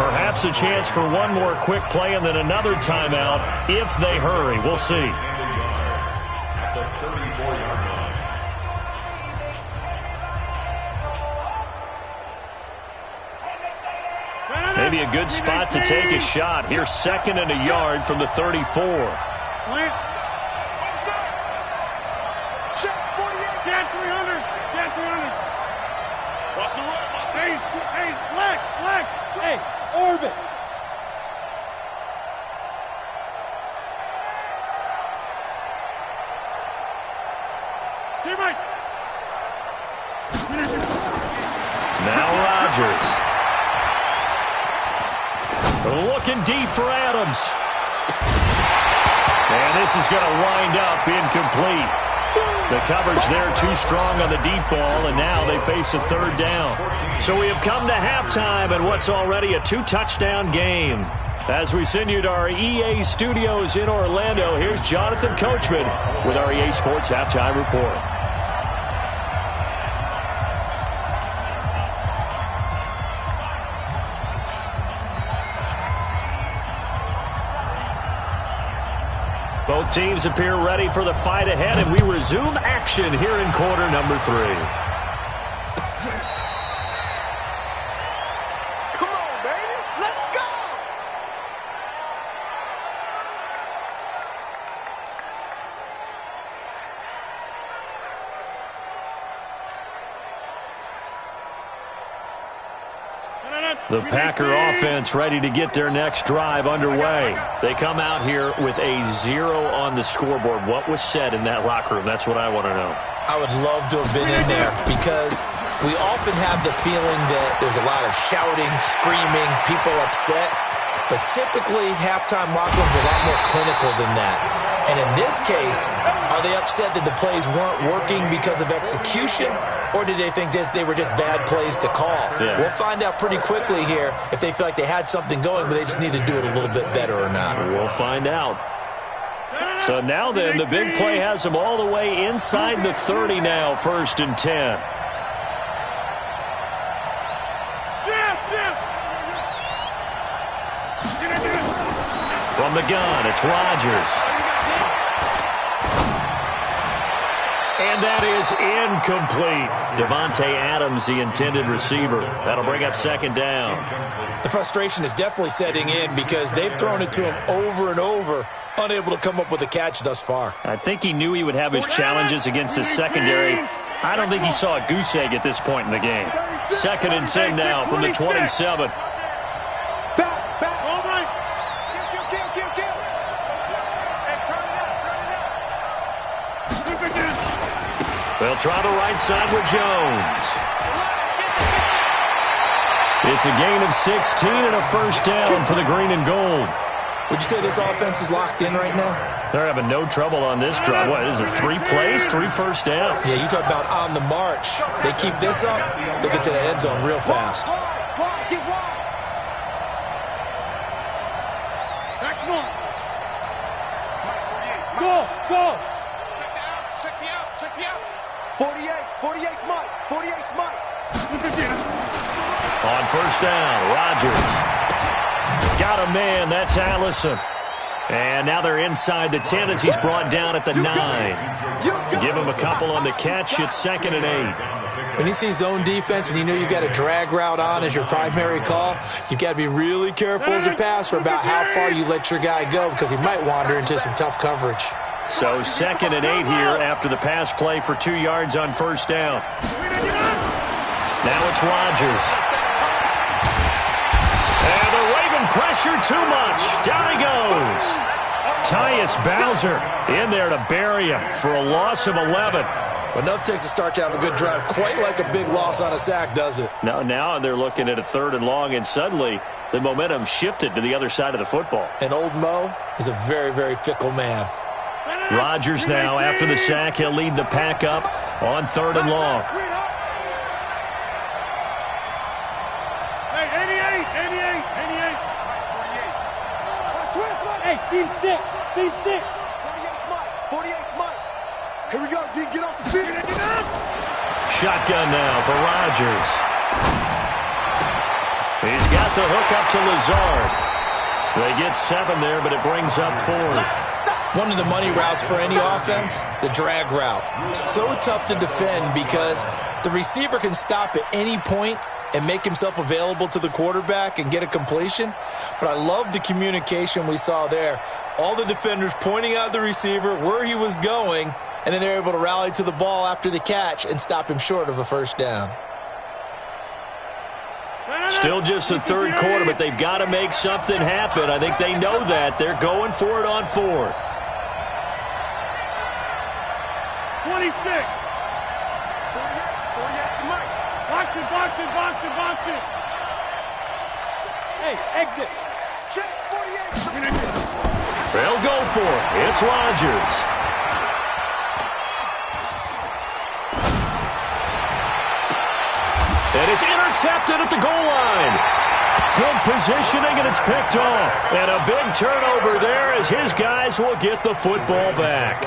Perhaps a chance for one more quick play and then another timeout if they hurry. We'll see. At the 34-yard line. Maybe a good spot to take a shot. Here's 2nd and a yard from the 34. Check 48. Check 300. Check 300. Watch the run. Hey, flex. Hey, orbit. Hey, Mike. Now Rodgers. Looking deep for Adams. And this is going to wind up incomplete. The coverage there too strong on the deep ball, and now they face a 3rd down. So we have come to halftime in what's already a 2-touchdown game. As we send you to our EA studios in Orlando, here's Jonathan Coachman with our EA Sports Halftime Report. Both teams appear ready for the fight ahead, and we resume action here in quarter number 3. Come on, baby. Let's go. The Packer offense ready to get their next drive underway. They come out here with a 0 on the scoreboard. What was said in that locker room? That's what I want to know. I would love to have been in there because we often have the feeling that there's a lot of shouting, screaming, people upset. But typically, halftime locker rooms are a lot more clinical than that. And in this case, are they upset that the plays weren't working because of execution, or did they think they were just bad plays to call? Yeah. We'll find out pretty quickly here if they feel like they had something going, but they just need to do it a little bit better or not. We'll find out. So now then, the big play has them all the way inside the 30 now, 1st and 10. From the gun, it's Rodgers. And that is incomplete. Davante Adams, the intended receiver. That'll bring up 2nd down. The frustration is definitely setting in because they've thrown it to him over and over, unable to come up with a catch thus far. I think he knew he would have his challenges against his secondary. I don't think he saw a goose egg at this point in the game. 2nd and 10 now from the 27. They'll try the right side with Jones. It's a gain of 16 and a 1st down for the green and gold. Would you say this offense is locked in right now? They're having no trouble on this drive. What, is it 3 plays, 3 first downs? Yeah, you talk about on the march. They keep this up, they'll get to that end zone real fast. Go! Check the out! 48 Mike. On 1st down, Rodgers. Got a man, that's Allison. And now they're inside the 10 as he's brought down at the 9. Give him a couple on the catch, it's 2nd and 8. When you see zone defense and you know you've got a drag route on as your primary call, you've got to be really careful as a passer about how far you let your guy go because he might wander into some tough coverage. So 2nd and 8 here after the pass play for 2 yards on 1st down. Now it's Rodgers. And the Raven pressure too much. Down he goes. Tyus Bowser in there to bury him for a loss of 11. Enough takes to start to have a good drive. Quite like a big loss on a sack, does it? Now they're looking at a 3rd and long, and suddenly the momentum shifted to the other side of the football. And old Mo is a very, very fickle man. Rodgers now, after the sack, he'll lead the pack up on 3rd and long. Hey, Steve 6. 48 Mike. Here we go, D. Get off the field. Shotgun now for Rodgers. He's got the hook up to Lazard. They get 7 there, but it brings up 4th. One of the money routes for any offense, the drag route. So tough to defend because the receiver can stop at any point and make himself available to the quarterback and get a completion. But I love the communication we saw there. All the defenders pointing out the receiver, where he was going, and then they're able to rally to the ball after the catch and stop him short of a 1st down. Still just the 3rd quarter, but they've got to make something happen. I think they know that. They're going for it on 4th. 26. 48 Mike. Box it. Hey, exit. Check 48. They'll go for it. It's Rodgers. And it's intercepted at the goal line. Good positioning, and it's picked off. And a big turnover there as his guys will get the football back.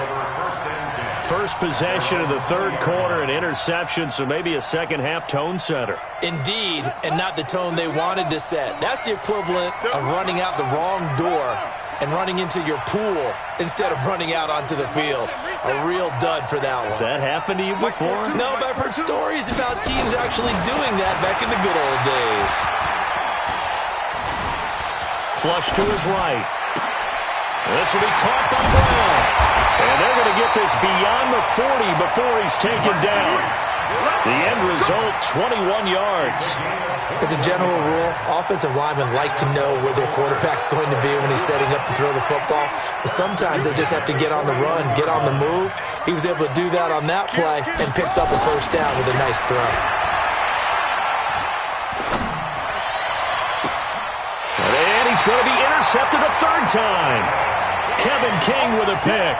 First possession of the 3rd quarter, an interception, so maybe a second-half tone setter. Indeed, and not the tone they wanted to set. That's the equivalent of running out the wrong door and running into your pool instead of running out onto the field. A real dud for that one. Has that happened to you before? No, but I've heard stories about teams actually doing that back in the good old days. Flush to his right. This will be caught by Brown. And they're going to get this beyond the 40 before he's taken down. The end result, 21 yards. As a general rule, offensive linemen like to know where their quarterback's going to be when he's setting up to throw the football. But sometimes they just have to get on the run, get on the move. He was able to do that on that play and picks up a 1st down with a nice throw. going to be intercepted a third time. Kevin King with a pick.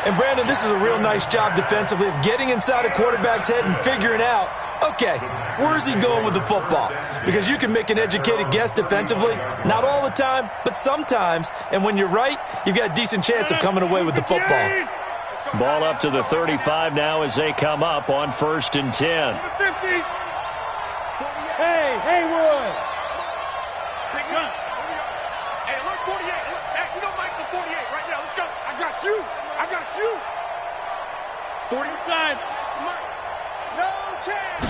And, Brandon, this is a real nice job defensively of getting inside a quarterback's head and figuring out, okay, where's he going with the football? Because you can make an educated guess defensively, not all the time, but sometimes. And when you're right, you've got a decent chance of coming away with the football. Ball up to the 35 now as they come up on 1st and 10. Hey, Haywood. Hey, look, 48. Hey, we don't make the 48 right now. Let's go. I got you. 40 side. No chance.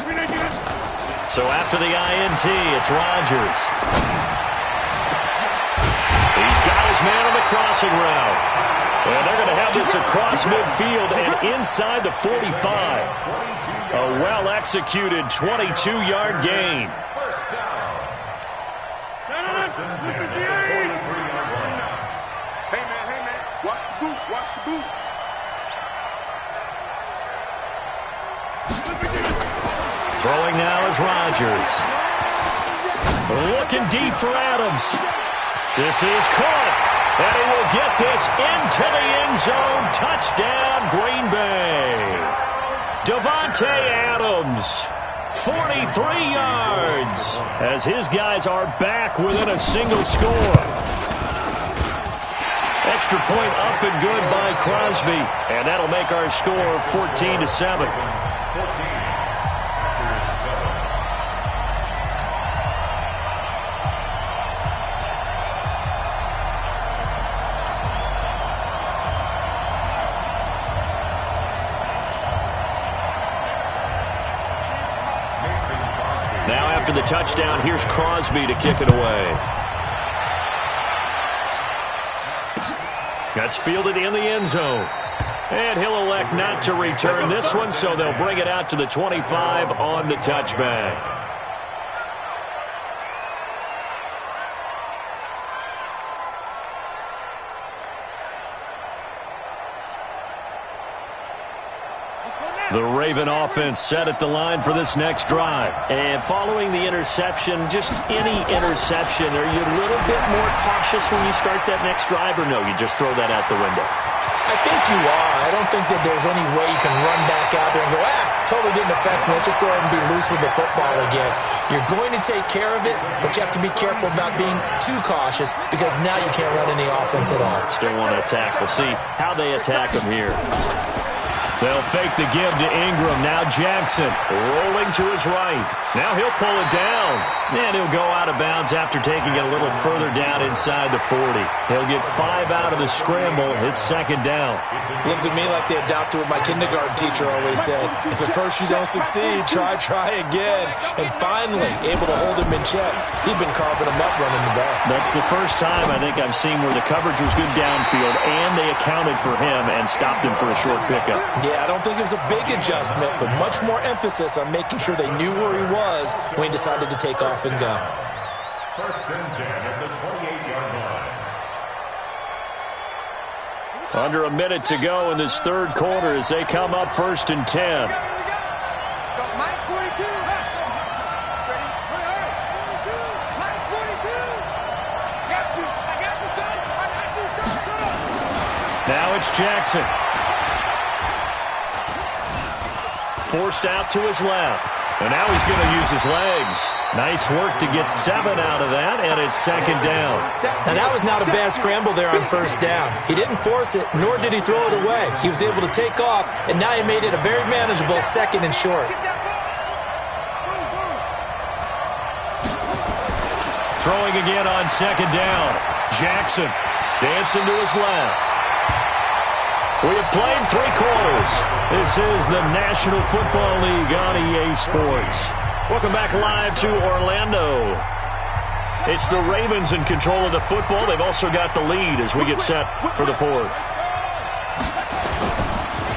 So after the INT, it's Rodgers. He's got his man on the crossing route. And they're going to have this across midfield and inside the 45. A well-executed 22-yard gain. First down. First and 10 at the 43-yard line. Hey, man. Watch the boot. Throwing now is Rodgers. Looking deep for Adams. This is caught. And he will get this into the end zone. Touchdown, Green Bay. Davante Adams, 43 yards, as his guys are back within a single score. Extra point up and good by Crosby, and that'll make our score 14-7. Now after the touchdown, here's Crosby to kick it away. That's fielded in the end zone. And he'll elect not to return this one, so they'll bring it out to the 25 on the touchback. The Raven offense set at the line for this next drive. And following the interception, just any interception, are you a little bit more cautious when you start that next drive, or no, you just throw that out the window? I think you are. I don't think that there's any way you can run back out there and go, totally didn't affect me. Let's just go ahead and be loose with the football again. You're going to take care of it, but you have to be careful about being too cautious because now you can't run any offense at all. Still want to attack. We'll see how they attack him here. They'll fake the give to Ingram. Now Jackson rolling to his right. Now he'll pull it down. And he'll go out of bounds after taking it a little further down inside the 40. He'll get 5 out of the scramble. It's second down. Looked at me like they adopted what my kindergarten teacher always said. If at first you don't succeed, try again. And finally, able to hold him in check. He'd been carving him up running the ball. That's the first time I think I've seen where the coverage was good downfield and they accounted for him and stopped him for a short pickup. Yeah, I don't think it was a big adjustment, but much more emphasis on making sure they knew where he was when he decided to take off and go. First and 10 at the 28-yard line. Under a minute to go in this third quarter as they come up 1st and 10. Now it's Jackson. Forced out to his left. And now he's going to use his legs. Nice work to get 7 out of that, and it's second down. Now that was not a bad scramble there on first down. He didn't force it, nor did he throw it away. He was able to take off, and now he made it a very manageable second and short. Throwing again on second down. Jackson dancing to his left. We have played 3 quarters. This is the National Football League on EA Sports. Welcome back live to Orlando. It's the Ravens in control of the football. They've also got the lead as we get set for the 4th.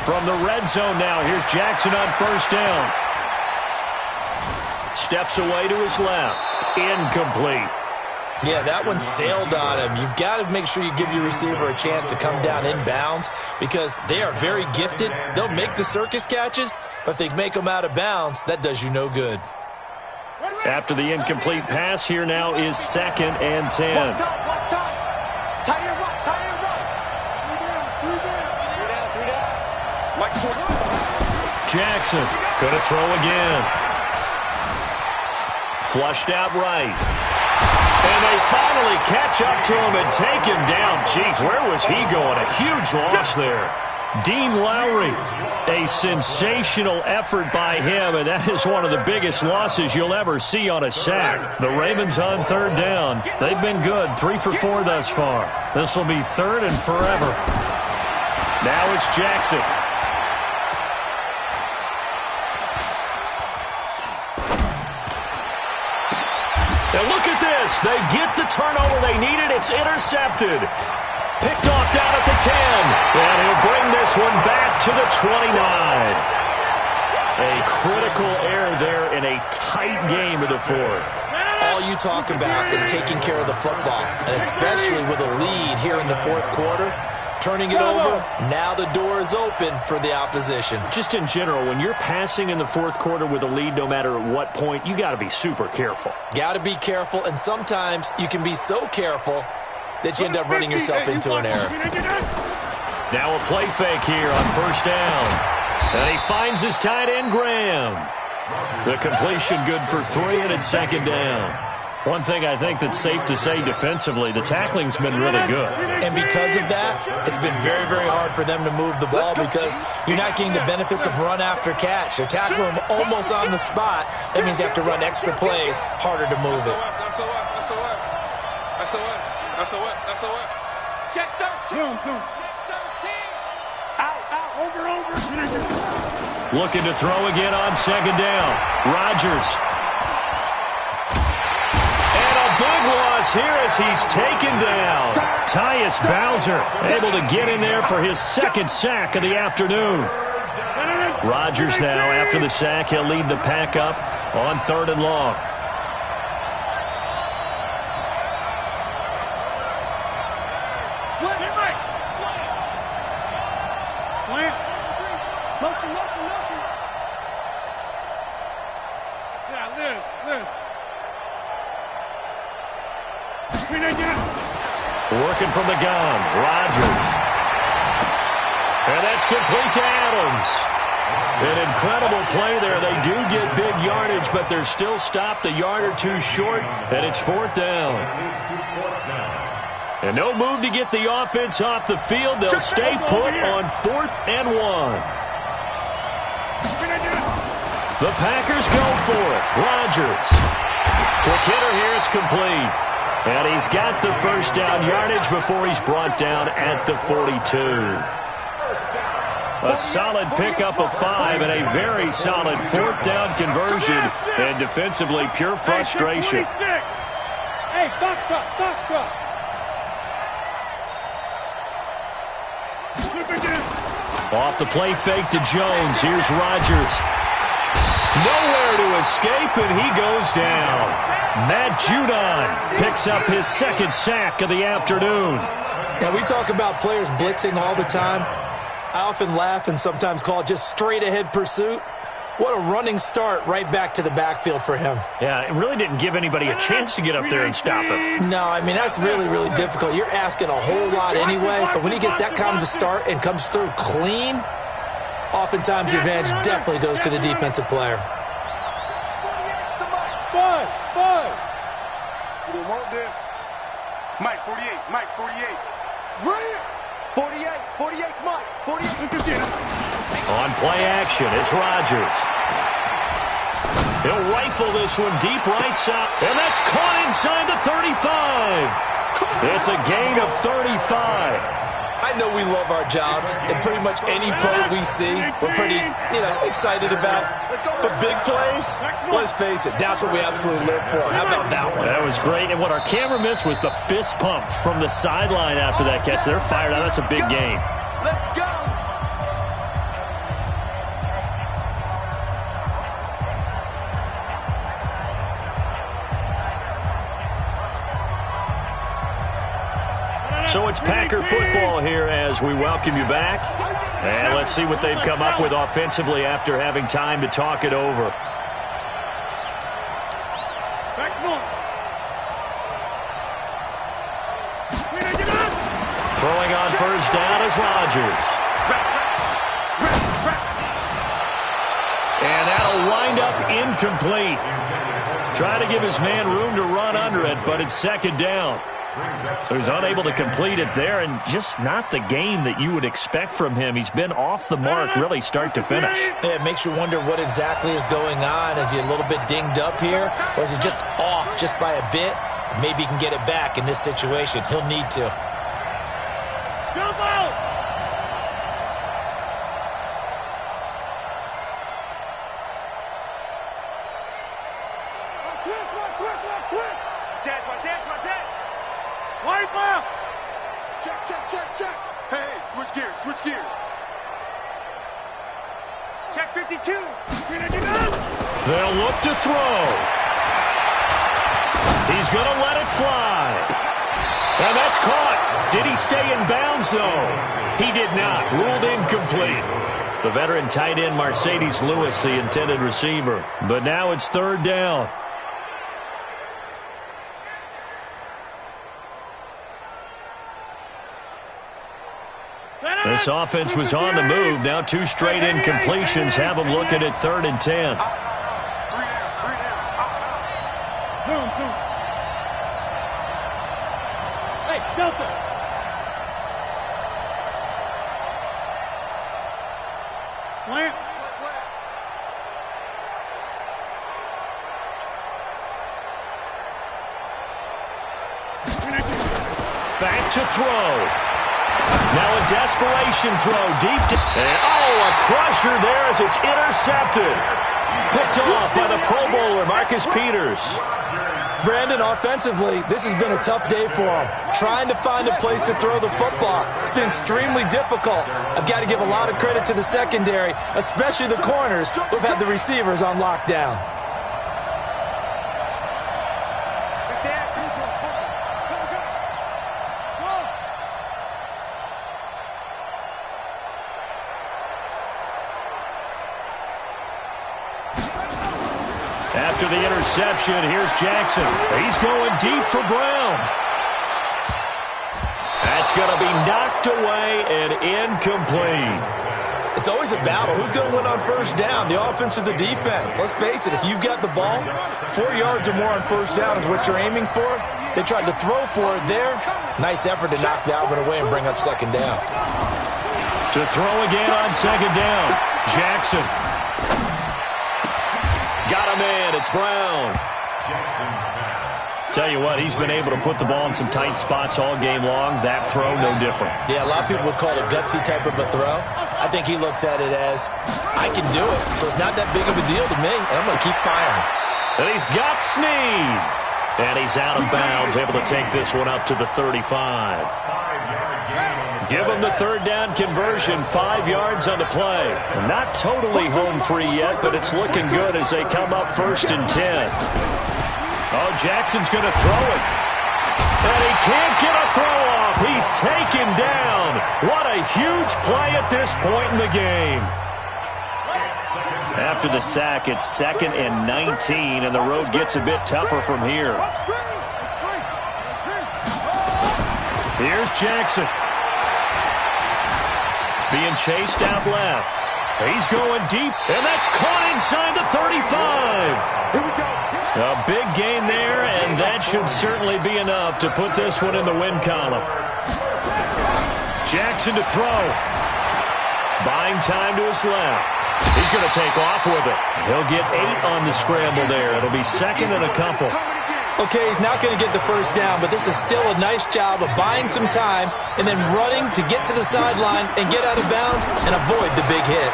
From the red zone now, here's Jackson on first down. Steps away to his left. Incomplete. Yeah, that one sailed on him. You've got to make sure you give your receiver a chance to come down inbounds because they are very gifted. They'll make the circus catches, but if they make them out of bounds, that does you no good. After the incomplete pass, here now is 2nd and 10. Tie your right. Mike, Jackson going to throw again. Flushed out right. And they finally catch up to him and take him down. Jeez, where was he going? A huge loss there. Dean Lowry, a sensational effort by him, and that is one of the biggest losses you'll ever see on a sack. The Ravens on 3rd down. They've been good, 3 for 4 thus far. This will be 3rd and forever. Now it's Jackson. And look at this. They get the turnover they needed. It's intercepted. Picked off down at the 10. And he'll bring this one back to the 29. A critical error there in a tight game of the 4th. All you talk about is taking care of the football, and especially with a lead here in the 4th quarter. Turning it over, now the door is open for the opposition. Just in general, when you're passing in the 4th quarter with a lead, no matter at what point, you got to be super careful. Got to be careful, and sometimes you can be so careful that you end up running yourself into an error. Now a play fake here on 1st down. And he finds his tight end, Graham. The completion good for 3, and it's 2nd down. One thing I think that's safe to say defensively, the tackling's been really good. And because of that, it's been very, very hard for them to move the ball because you're not getting the benefits of run after catch. They're tackling them almost on the spot. That means you have to run extra plays, harder to move it. SOS. Check 13. Out, over. Looking to throw again on 2nd down. Rodgers. Big loss here as he's taken down. Tyus Bowser able to get in there for his 2nd sack of the afternoon. Rodgers now, after the sack, he'll lead the pack up on 3rd and long. Working from the gun, Rodgers. And that's complete to Adams. An incredible play there. They do get big yardage, but they're still stopped a yard or 2 short, and it's 4th down. And no move to get the offense off the field. They'll stay put on 4th and 1. The Packers go for it. Rodgers. Quick hitter here, it's complete. And he's got the 1st down yardage before he's brought down at the 42. A solid pickup of 5 and a very solid 4th down conversion. And defensively, pure frustration. Hey, Foxtrot. Off the play fake to Jones. Here's Rodgers. Nowhere to escape, and he goes down. Matt Judon picks up his 2nd sack of the afternoon. Now, we talk about players blitzing all the time. I often laugh and sometimes call it just straight-ahead pursuit. What a running start right back to the backfield for him. Yeah, it really didn't give anybody a chance to get up there and stop him. No, I mean, that's really, really difficult. You're asking a whole lot anyway, but when he gets that kind of a start and comes through clean, oftentimes the advantage definitely goes to the defensive player. Five. You don't want this. Mike 48. Right here. 48, Mike. 48. On play action, it's Rodgers. He'll rifle this one deep right side, and that's caught inside the 35. It's a gain of 35. I know we love our jobs, and pretty much any play we see, we're pretty, excited about. But big plays, let's face it, that's what we absolutely live for. How about that one? That was great, and what our camera missed was the fist pump from the sideline after that catch. They're fired out. That's a big gain. Let's go. So it's Packer football here as we welcome you back. And let's see what they've come up with offensively after having time to talk it over. Third down is Rodgers. And that'll wind up incomplete. Trying to give his man room to run under it, but it's second down. So he's unable to complete it there, and just not the game that you would expect from him. He's been off the mark really start to finish. Yeah, it makes you wonder what exactly is going on. Is he a little bit dinged up here, or is he just off just by a bit? Maybe he can get it back in this situation. He'll need to. Jump out! Switch! Watch it! Wipe out! Check! Hey, switch gears. Check 52. They'll look to throw. He's going to let it fly. And that's caught. Did he stay in bounds, though? He did not. Ruled incomplete. The veteran tight end Mercedes Lewis, the intended receiver. But now it's third down. This offense was on the move. Now two straight incompletions have them looking at 3rd and 10. Boom. Hey, Delta. Slant. Back to throw. Now a desperation throw deep. A crusher there as it's intercepted. Picked off by the Pro Bowler, Marcus Peters. Brandon, offensively, this has been a tough day for him. Trying to find a place to throw the football. It's been extremely difficult. I've got to give a lot of credit to the secondary, especially the corners who've had the receivers on lockdown. After the interception, here's Jackson. He's going deep for Brown. That's going to be knocked away and incomplete. It's always a battle. Who's going to win on first down, the offense or the defense? Let's face it, if you've got the ball, 4 yards or more on first down is what you're aiming for. They tried to throw for it there. Nice effort to knock the Alvin away and bring up second down. To throw again on second down. Jackson. Got a man. It's Brown. Tell you what, he's been able to put the ball in some tight spots all game long. That throw, no different. Yeah, a lot of people would call it a gutsy type of a throw. I think he looks at it as, I can do it, so it's not that big of a deal to me, and I'm going to keep firing. And he's got Snead. And he's out of bounds, able to take this one up to the 35. Give him the third down conversion, 5 yards on the play. Not totally home free yet, but it's looking good as they come up 1st and 10. Oh, Jackson's going to throw it. And he can't get a throw off. He's taken down. What a huge play at this point in the game. After the sack, it's 2nd and 19, and the road gets a bit tougher from here. Here's Jackson. Being chased out left. He's going deep, and that's caught inside the 35. Here we go. A big gain there, and that should certainly be enough to put this one in the win column. Jackson to throw. Buying time to his left. He's going to take off with it. He'll get 8 on the scramble there. It'll be 2nd and a couple. Okay, he's not going to get the first down, but this is still a nice job of buying some time and then running to get to the sideline and get out of bounds and avoid the big hit.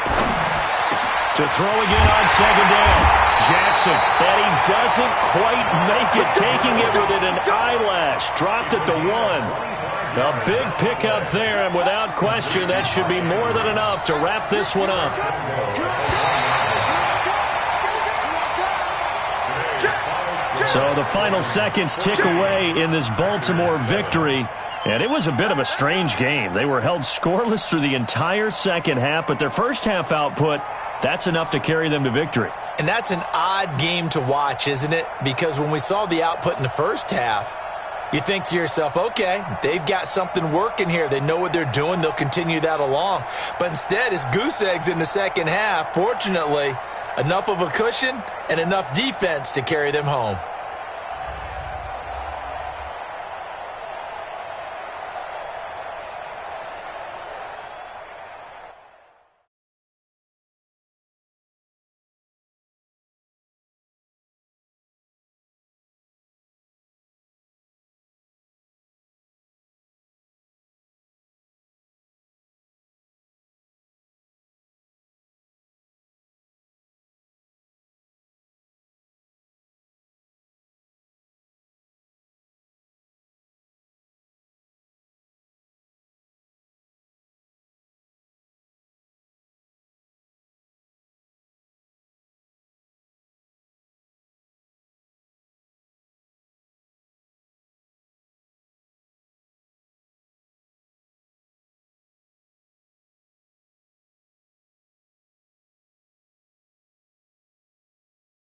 To throw again on second down. Jackson, and he doesn't quite make it, taking it within an eyelash. Dropped at the 1. A big pickup there, and without question, that should be more than enough to wrap this one up. So the final seconds tick away in this Baltimore victory, and it was a bit of a strange game. They were held scoreless through the entire second half, but their first half output, that's enough to carry them to victory. And that's an odd game to watch, isn't it? Because when we saw the output in the first half, You think to yourself, okay, they've got something working here. They know what they're doing. They'll continue that along. But instead, it's goose eggs in the second half. Fortunately, enough of a cushion and enough defense to carry them home.